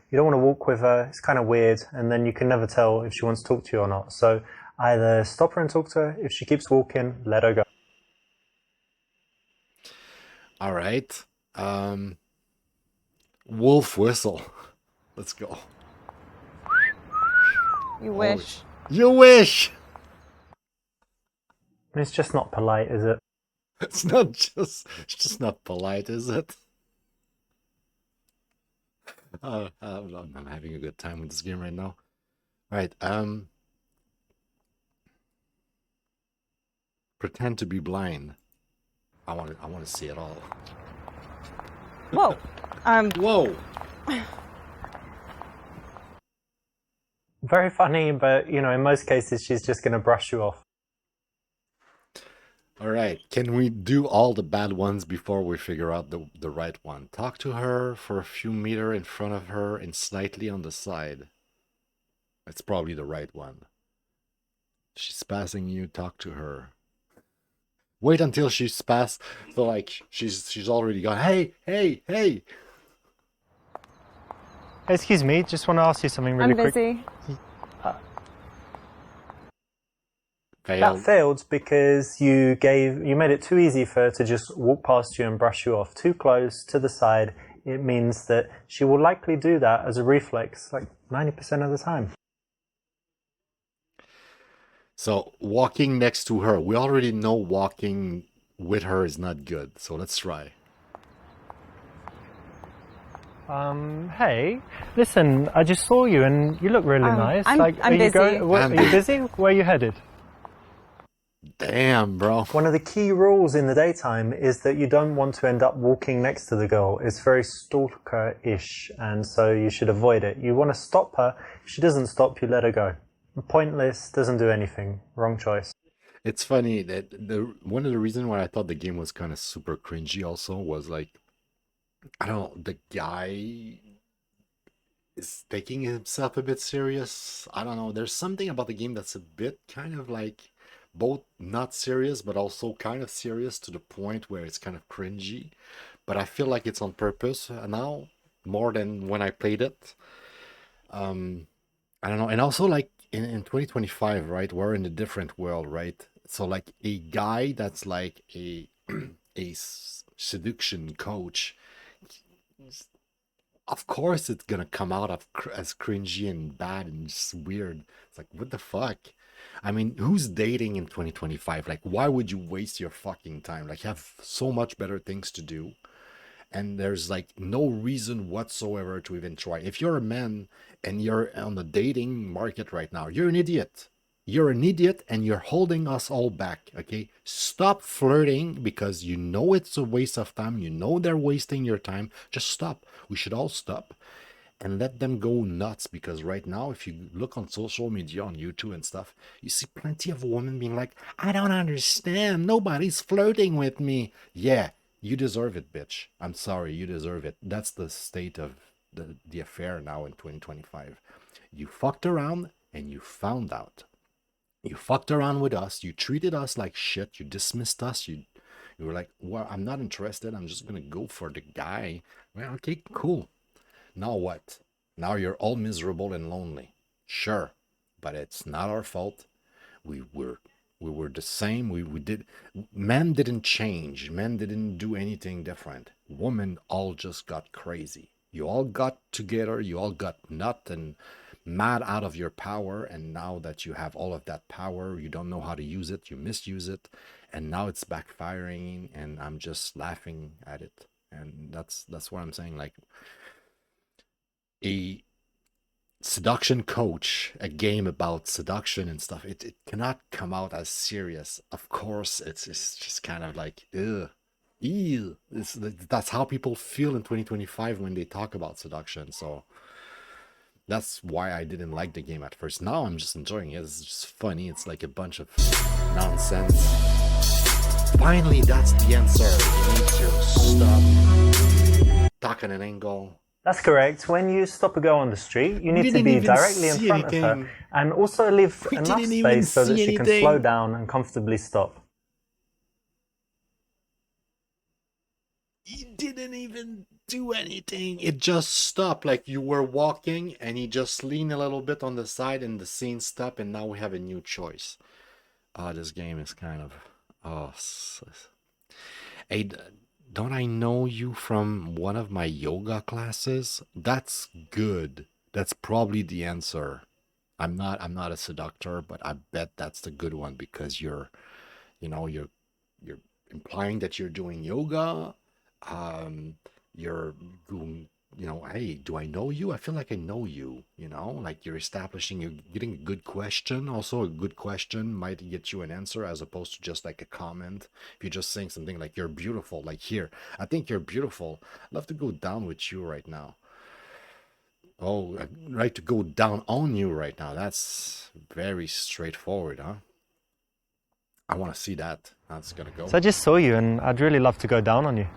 You don't want to walk with her. It's kind of weird. And then you can never tell if she wants to talk to you or not. So either stop her and talk to her. If she keeps walking, let her go. All right. Wolf whistle. Let's go. You wish. You wish. It's just not polite, is it? It's just not polite, is it? I'm having a good time with this game right now. All right, pretend to be blind. I want to see it all. Whoa. Whoa. Very funny, but, in most cases, she's just going to brush you off. All right, can we do all the bad ones before we figure out the right one? Talk to her for a few meters in front of her and slightly on the side. That's probably the right one. She's passing you, talk to her. Wait until she's passed, so like she's already gone. Hey, hey, hey! Excuse me, just want to ask you something really quick. I'm busy. Failed. That failed because you made it too easy for her to just walk past you and brush you off. Too close, to the side. It means that she will likely do that as a reflex, like 90% of the time. So walking next to her, we already know walking with her is not good. So let's try. Hey, listen, I just saw you and you look really nice. I'm busy. Are you busy? Where are you headed? Damn, bro. One of the key rules in the daytime is that you don't want to end up walking next to the girl. It's very stalker-ish, and so you should avoid it. You want to stop her. If she doesn't stop, you let her go. Pointless, doesn't do anything. Wrong choice. It's funny that one of the reasons why I thought the game was kind of super cringy also was like, I don't know, the guy is taking himself a bit serious. I don't know. There's something about the game that's a bit kind of like both not serious but also kind of serious to the point where it's kind of cringy. But I feel like it's on purpose now more than when I played it. I don't know. And also like in 2025, right? We're in a different world, right? So like a guy that's like a seduction coach, of course it's gonna come out as cringy and bad and just weird. It's like, what the fuck? I mean, who's dating in 2025? Like, why would you waste your fucking time? Like, you have so much better things to do. And there's like no reason whatsoever to even try. If you're a man and you're on the dating market right now, you're an idiot. You're an idiot and you're holding us all back, okay? Stop flirting because you know it's a waste of time. You know they're wasting your time. Just stop. We should all stop and let them go nuts, because right now, if you look on social media, on YouTube and stuff, you see plenty of women being like, I don't understand. Nobody's flirting with me. Yeah, you deserve it, bitch. I'm sorry, you deserve it. That's the state of the affair now in 2025. You fucked around and you found out. You fucked around with us. You treated us like shit. You dismissed us. You were like, well, I'm not interested. I'm just going to go for the guy. Well, okay, cool. Now what? Now you're all miserable and lonely. Sure, but it's not our fault. We were the same. Men didn't change. Men didn't do anything different. Women all just got crazy. You all got together, you all got nut and mad out of your power, and now that you have all of that power, you don't know how to use it, you misuse it, and now it's backfiring, and I'm just laughing at it. And that's what I'm saying. Like, a seduction coach, a game about seduction and stuff, it cannot come out as serious. Of course, it's just kind of like, ugh. Ew. That's how people feel in 2025 when they talk about seduction. So that's why I didn't like the game at first. Now I'm just enjoying it. It's just funny. It's like a bunch of nonsense. Finally, that's the answer. You need to stop talking an angle. That's correct. When you stop a girl on the street, you need to be directly in front of her and also leave enough space so that she can slow down and comfortably stop. He didn't even do anything. It just stopped. Like, you were walking and he just leaned a little bit on the side and the scene stopped, and now we have a new choice. This game is kind of... Hey, don't I know you from one of my yoga classes? That's good. That's probably the answer. I'm not a seductor, but I bet that's the good one, because you're implying that you're doing yoga. You're doing, hey, do I know you? I feel like I know you, like you're you're getting a good question. Also, a good question might get you an answer, as opposed to just like a comment. If you're just saying something like, you're beautiful, like, here, I think you're beautiful. I'd love to go down with you right now. Oh, I'd like to go down on you right now. That's very straightforward, huh? I want to see that. That's gonna go. So I just saw you, and I'd really love to go down on you.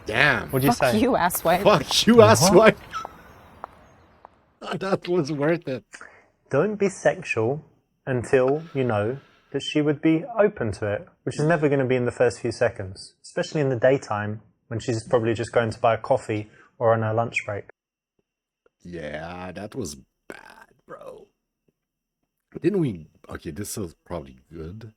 Damn. What'd you say? Fuck you, asswipe. Fuck you, asswipe. That was worth it. Don't be sexual until you know that she would be open to it, which is never going to be in the first few seconds, especially in the daytime when she's probably just going to buy a coffee or on her lunch break. Yeah, that was bad, bro. Didn't we? Okay, this is probably good.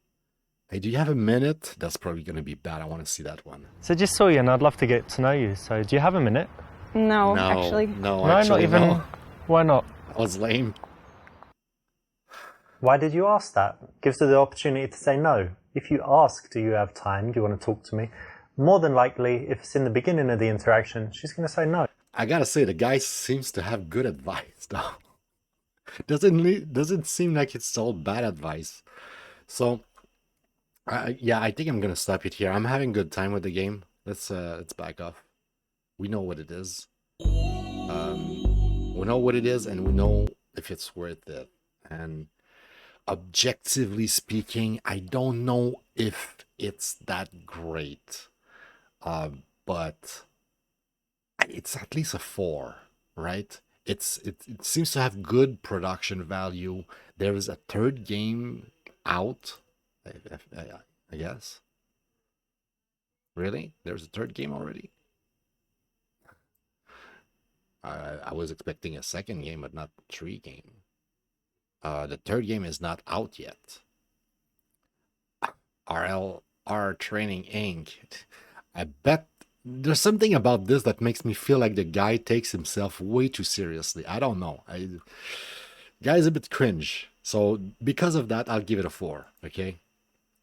Hey, do you have a minute? That's probably going to be bad. I want to see that one. So I just saw you, and I'd love to get to know you. So do you have a minute? No, actually. No, not even. No. Why not? That was lame. Why did you ask that? Gives her the opportunity to say no. If you ask, do you have time? Do you want to talk to me? More than likely, if it's in the beginning of the interaction, she's going to say no. I gotta say, the guy seems to have good advice, though. Doesn't seem like it's all bad advice. So, yeah, I think I'm gonna stop it here. I'm having a good time with the game. Let's back off. We know what it is. We know what it is, and we know if it's worth it. And objectively speaking, I don't know if it's that great, but it's at least a 4, right? It seems to have good production value. There is a third game out, I guess. Really? There's a third game already? I was expecting a second game, but not 3 game. The third game is not out yet. RLR Training Inc. I bet there's something about this that makes me feel like the guy takes himself way too seriously. I don't know. Guy's a bit cringe. So because of that, I'll give it a 4. Okay,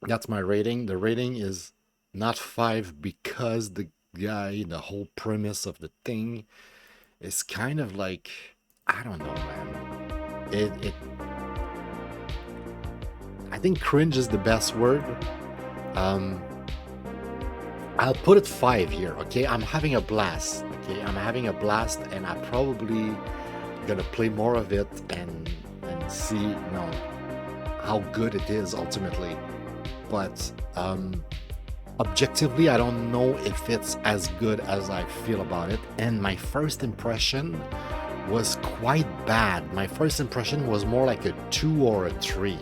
that's my rating. The rating is not 5 because the guy, the whole premise of the thing is kind of like, I don't know, man. I think cringe is the best word. I'll put it 5 here, okay? I'm having a blast, okay? I'm having a blast, and I'm probably gonna play more of it and see, how good it is ultimately. But objectively, I don't know if it's as good as I feel about it. And my first impression was quite bad. My first impression was more like a 2 or a 3.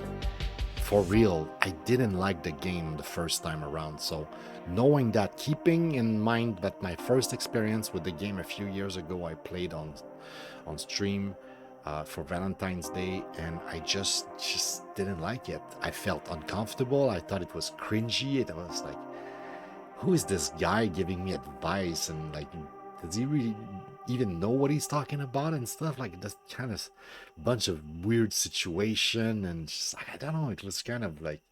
For real, I didn't like the game the first time around. So knowing that, keeping in mind that my first experience with the game a few years ago, I played on stream for Valentine's Day, and I just didn't like it. I felt uncomfortable. I thought it was cringy. It was like, who is this guy giving me advice? And like, does he really even know what he's talking about and stuff? Like, that's kind of bunch of weird situation, and just, I don't know, it was kind of like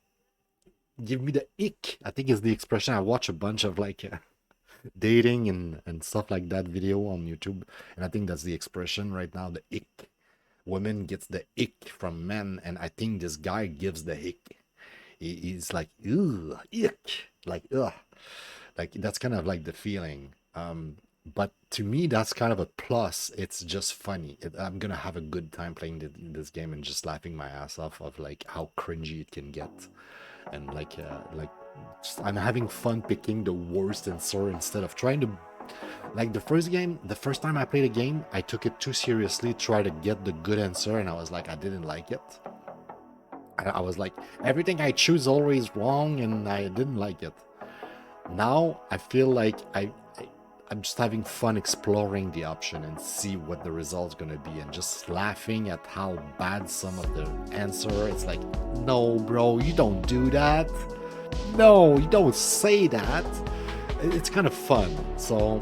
give me the ick, I think is the expression. I watch a bunch of like dating and stuff like that video on YouTube, and I think that's the expression right now, the ick. Women gets the ick from men, and I think this guy gives the ick. He's like, ew, ick, like, ugh. Like, that's kind of like the feeling. But to me, that's kind of a plus. It's just funny. I'm gonna have a good time playing this game and just laughing my ass off of like how cringy it can get, and like I'm having fun picking the worst answer instead of trying to. Like the first time I played a game, I took it too seriously, try to get the good answer, and I was like, I didn't like it. I was like, everything I choose always wrong, and I didn't like it. Now I feel like I'm just having fun exploring the option and see what the result's gonna be, and just laughing at how bad some of the answer. It's like, no, bro, you don't do that. No, you don't say that. It's kind of fun. So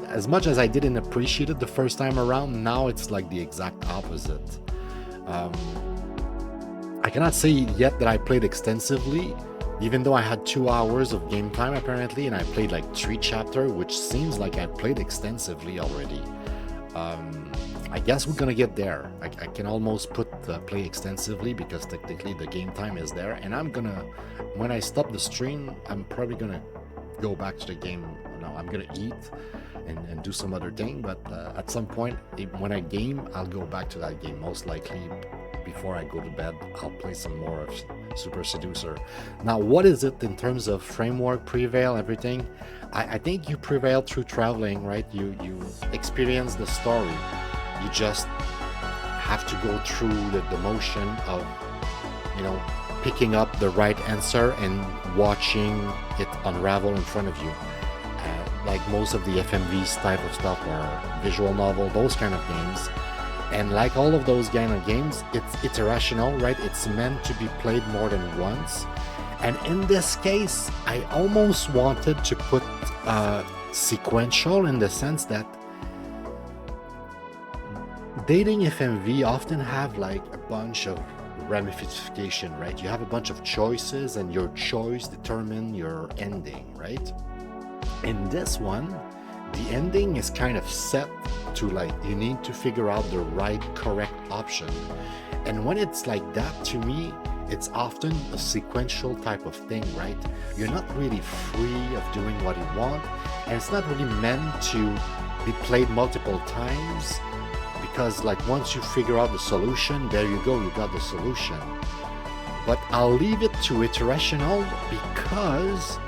as much as I didn't appreciate it the first time around, now it's like the exact opposite. I cannot say yet that I played extensively, even though I had 2 hours of game time apparently, and I played like 3 chapters, which seems like I played extensively already. I guess we're gonna get there. I can almost put play extensively, because technically the game time is there, and I'm gonna, when I stop the stream, I'm probably gonna go back to the game. No, I'm gonna eat and do some other thing, but at some point when I game, I'll go back to that game. Most likely before I go to bed, I'll play some more of Super Seducer. Now, what is it in terms of framework, prevail, everything? I think you prevail through traveling, right? You experience the story. You just have to go through the motion of, you know, picking up the right answer and watching it unravel in front of you. Like most of the FMVs type of stuff, or visual novel, those kind of games. And like all of those kind of games, it's iterational, right? It's meant to be played more than once. And in this case, I almost wanted to put sequential, in the sense that dating FMV often have like a bunch of ramification, right? You have a bunch of choices, and your choice determine your ending, right? In this one, the ending is kind of set to like, you need to figure out the right, correct option. And when it's like that, to me, it's often a sequential type of thing, right? You're not really free of doing what you want, and it's not really meant to be played multiple times, because like once you figure out the solution, there you go, you got the solution. But I'll leave it to iterational, because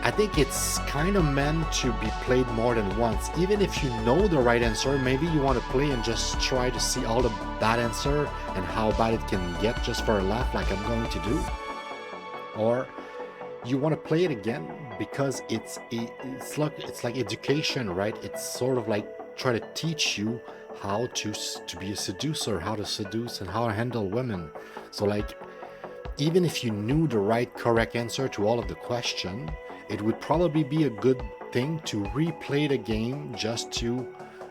I think it's kind of meant to be played more than once. Even if you know the right answer, maybe you want to play and just try to see all the bad answer and how bad it can get just for a laugh, like I'm going to do. Or you want to play it again because it's like education, right? It's sort of like try to teach you how to be a seducer, how to seduce, and how to handle women. So like, even if you knew the right, correct answer to all of the question, it would probably be a good thing to replay the game, just to,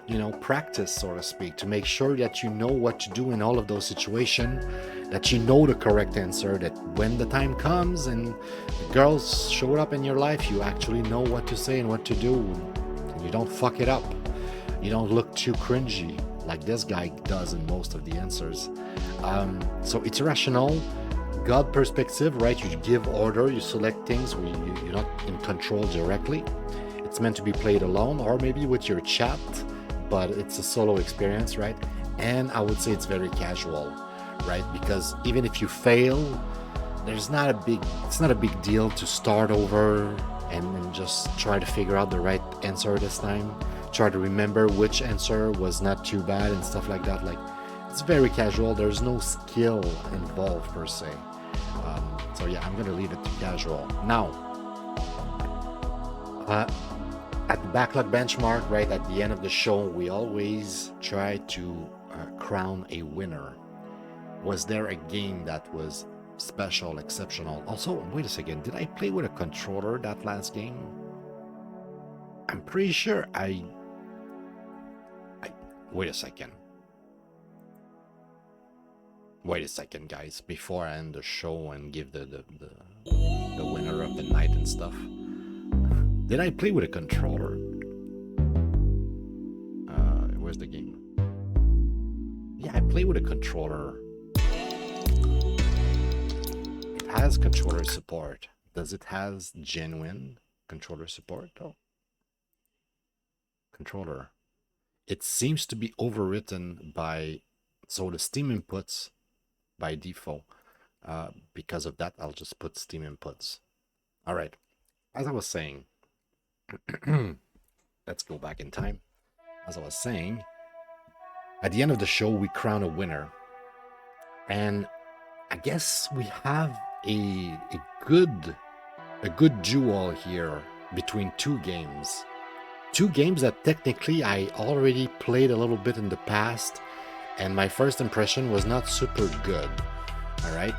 you know, practice, so to speak, to make sure that you know what to do in all of those situations, that you know the correct answer, that when the time comes and the girls show up in your life, you actually know what to say and what to do, and you don't fuck it up. You don't look too cringy like this guy does in most of the answers. So it's irrational. God perspective, right? You give order, you select things where you're not in control directly. It's meant to be played alone, or maybe with your chat, but it's a solo experience, right? And I would say it's very casual, right? Because even if you fail, it's not a big deal to start over and just try to figure out the right answer this time. Try to remember which answer was not too bad and stuff like that. Like, it's very casual. There's no skill involved per se. So yeah, I'm gonna leave it to casual. Now, at the Backlog Benchmark, right at the end of the show, we always try to crown a winner. Was there a game that was special, exceptional? Also, wait a second, did I play with a controller that last game? I'm pretty sure I Wait a second. Wait a second, guys. Before I end the show and give the winner of the night and stuff. Did I play with a controller? Where's the game? Yeah, I play with a controller. It has controller support. Does it has genuine controller support though? Controller. It seems to be overwritten by, so the Steam inputs by default. Because of that, I'll just put Steam inputs. All right. As I was saying, let's go back in time. As I was saying, at the end of the show, we crown a winner. And I guess we have a good duel here between two games. Two games that technically I already played a little bit in the past, and my first impression was not super good. All right.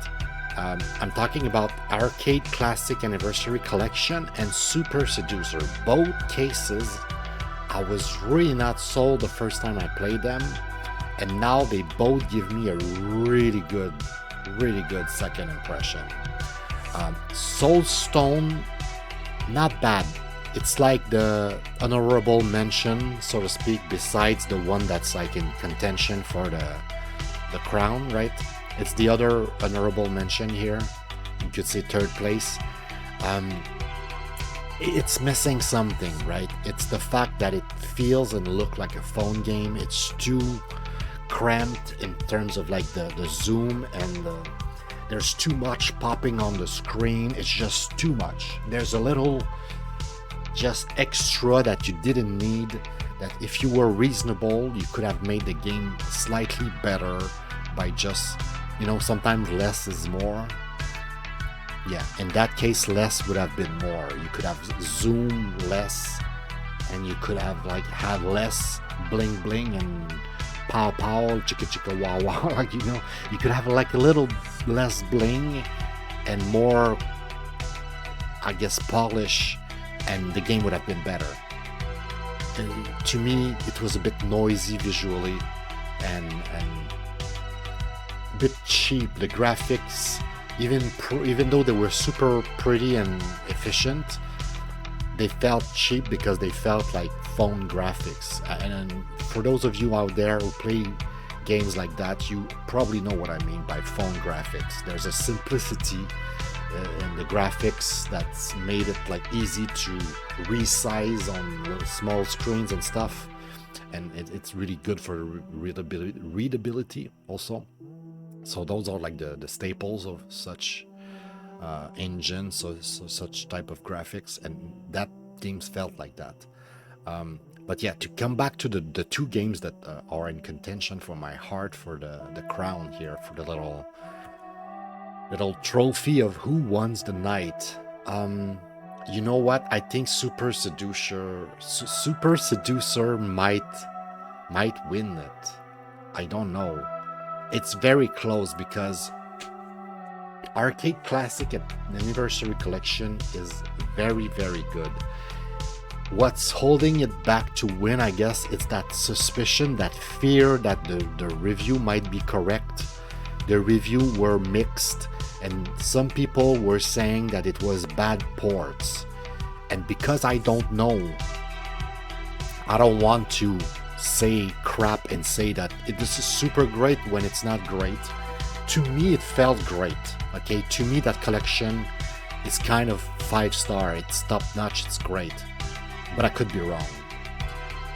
I'm talking about Arcade Classic Anniversary Collection and Super Seducer. Both cases, I was really not sold the first time I played them, and now they both give me a really good second impression. Soulstone, not bad. It's like the honorable mention, so to speak, besides the one that's like in contention for the crown, right? It's the other honorable mention here. You could say third place. It's missing something, right? It's the fact that it feels and looks like a phone game. It's too cramped in terms of like the zoom, and there's too much popping on the screen. It's just too much. There's a little just extra that you didn't need, that if you were reasonable, you could have made the game slightly better by just, you know, sometimes less is more. Yeah, in that case, less would have been more. You could have zoomed less, and you could have like had less bling bling and pow pow, chicka chicka wow wow. Like, you know, you could have like a little less bling and more, I guess, polish, and the game would have been better. To me, it was a bit noisy visually and a bit cheap. The graphics, even though they were super pretty and efficient, they felt cheap because they felt like phone graphics. And for those of you out there who play games like that, you probably know what I mean by phone graphics. There's a simplicity in the graphics that's made it like easy to resize on small screens and stuff, and it's really good for readability also. So those are like the staples of such engines, so such type of graphics, and that games felt like that. But yeah, to come back to the two games that are in contention for my heart for the crown here, for the little trophy of who wins the night. You know what? I think Super Seducer might win it. I don't know. It's very close because Arcade Classic Anniversary Collection is very, very good. What's holding it back to win, I guess, it's that suspicion, that fear that the review might be correct. The review were mixed, and some people were saying that it was bad ports. And because I don't know, I don't want to say crap and say that this is super great when it's not great. To me, it felt great. Okay, to me, that collection is kind of 5-star. It's top notch. It's great, but I could be wrong.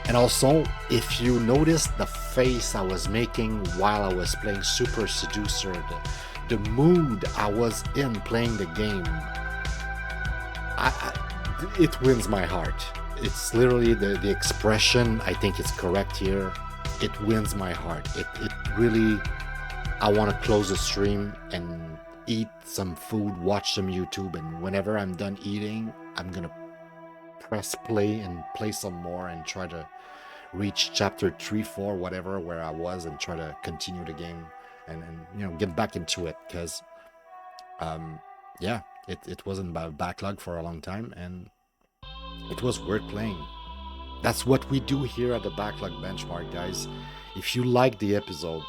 And also, if you notice the face I was making while I was playing Super Seducer, the mood I was in playing the game, it wins my heart. It's literally the expression, I think it's correct here. It wins my heart. It really, I want to close the stream and eat some food, watch some YouTube, and whenever I'm done eating, I'm gonna press play and play some more and try to reach chapter 3, 4, whatever, where I was, and try to continue the game and you know, get back into it, because yeah, it wasn't about backlog for a long time, and it was worth playing. That's what we do here at the Backlog Benchmark, guys. If you like the episode,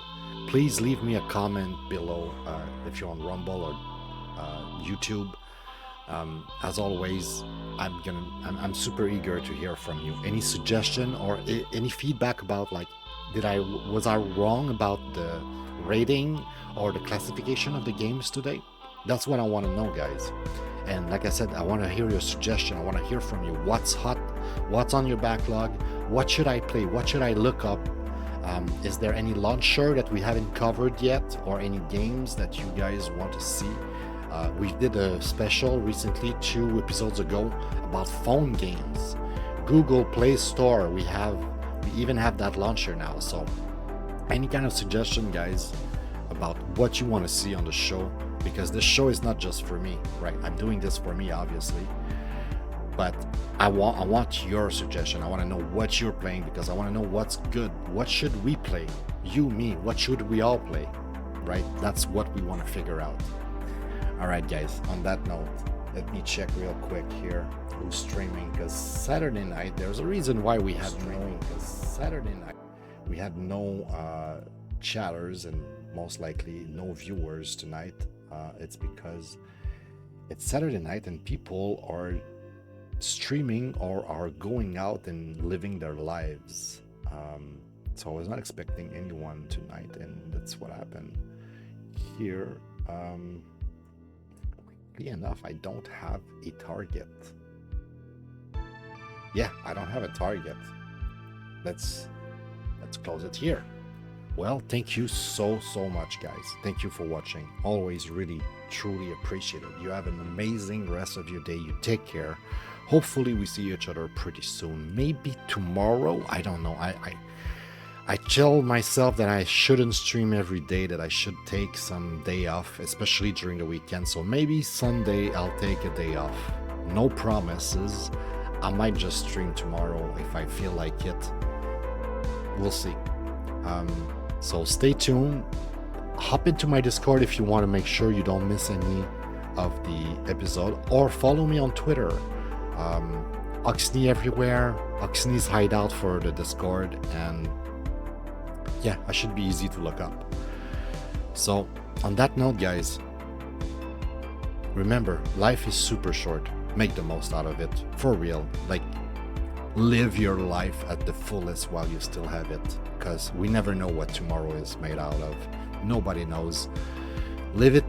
please leave me a comment below if you're on Rumble or YouTube. As always, I'm super eager to hear from you. Any suggestion or any feedback about, like, was I wrong about the rating or the classification of the games today? That's what I want to know, guys. And like I said, I want to hear your suggestion. I want to hear from you. What's hot? What's on your backlog? What should I play? What should I look up? Is there any launcher that we haven't covered yet, or any games that you guys want to see? We did a special recently, 2 episodes ago, about phone games. Google Play Store, we even have that launcher now. So any kind of suggestion, guys, about what you want to see on the show, because this show is not just for me, right? I'm doing this for me, obviously, but I want your suggestion. I want to know what you're playing, because I want to know what's good. What should we play? You, me, what should we all play, right? That's what we want to figure out. All right, guys, on that note, let me check real quick here who's streaming, because Saturday night, there's a reason why we had no chatters and most likely no viewers tonight. It's because it's Saturday night and people are streaming or are going out and living their lives. So I was not expecting anyone tonight, and that's what happened here. Weirdly enough, I don't have a target. Yeah, I don't have a target. Let's close it here. Well, thank you so much, guys. Thank you for watching. Always really, truly appreciate it. You have an amazing rest of your day. You take care. Hopefully we see each other pretty soon. Maybe tomorrow. I don't know. I tell myself that I shouldn't stream every day, that I should take some day off, especially during the weekend. So maybe Sunday I'll take a day off. No promises. I might just stream tomorrow if I feel like it. We'll see. So stay tuned. Hop into my Discord if you want to make sure you don't miss any of the episode, or follow me on Twitter. Oxney everywhere. Oxney's hideout for the Discord, and yeah, I should be easy to look up. So on that note, guys, remember, life is super short. Make the most out of it, for real. Like, live your life at the fullest while you still have it, because we never know what tomorrow is made out of. Nobody knows. Live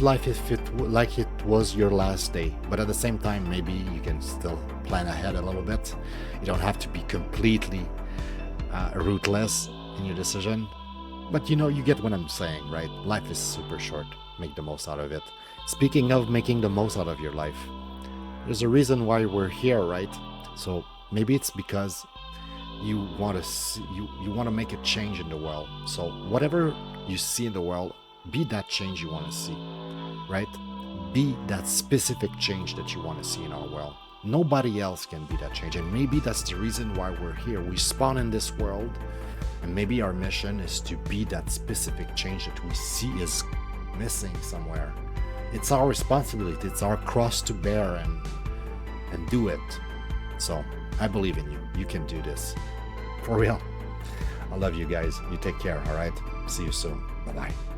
life like it was your last day, but at the same time, maybe you can still plan ahead a little bit. You don't have to be completely ruthless in your decision, but you get what I'm saying, right? Life is super short. Make the most out of it. Speaking of making the most out of your life, there's a reason why we're here, right? So maybe it's because you want to make a change in the world. So whatever you see in the world, be that change you want to see, right? Be that specific change that you want to see in our world. Nobody else can be that change, and maybe that's the reason why we're here. We spawn in this world, and maybe our mission is to be that specific change that we see is missing somewhere. It's our responsibility. It's our cross to bear and do it. So I believe in you. You can do this. For real. I love you guys. You take care, all right? See you soon. Bye-bye.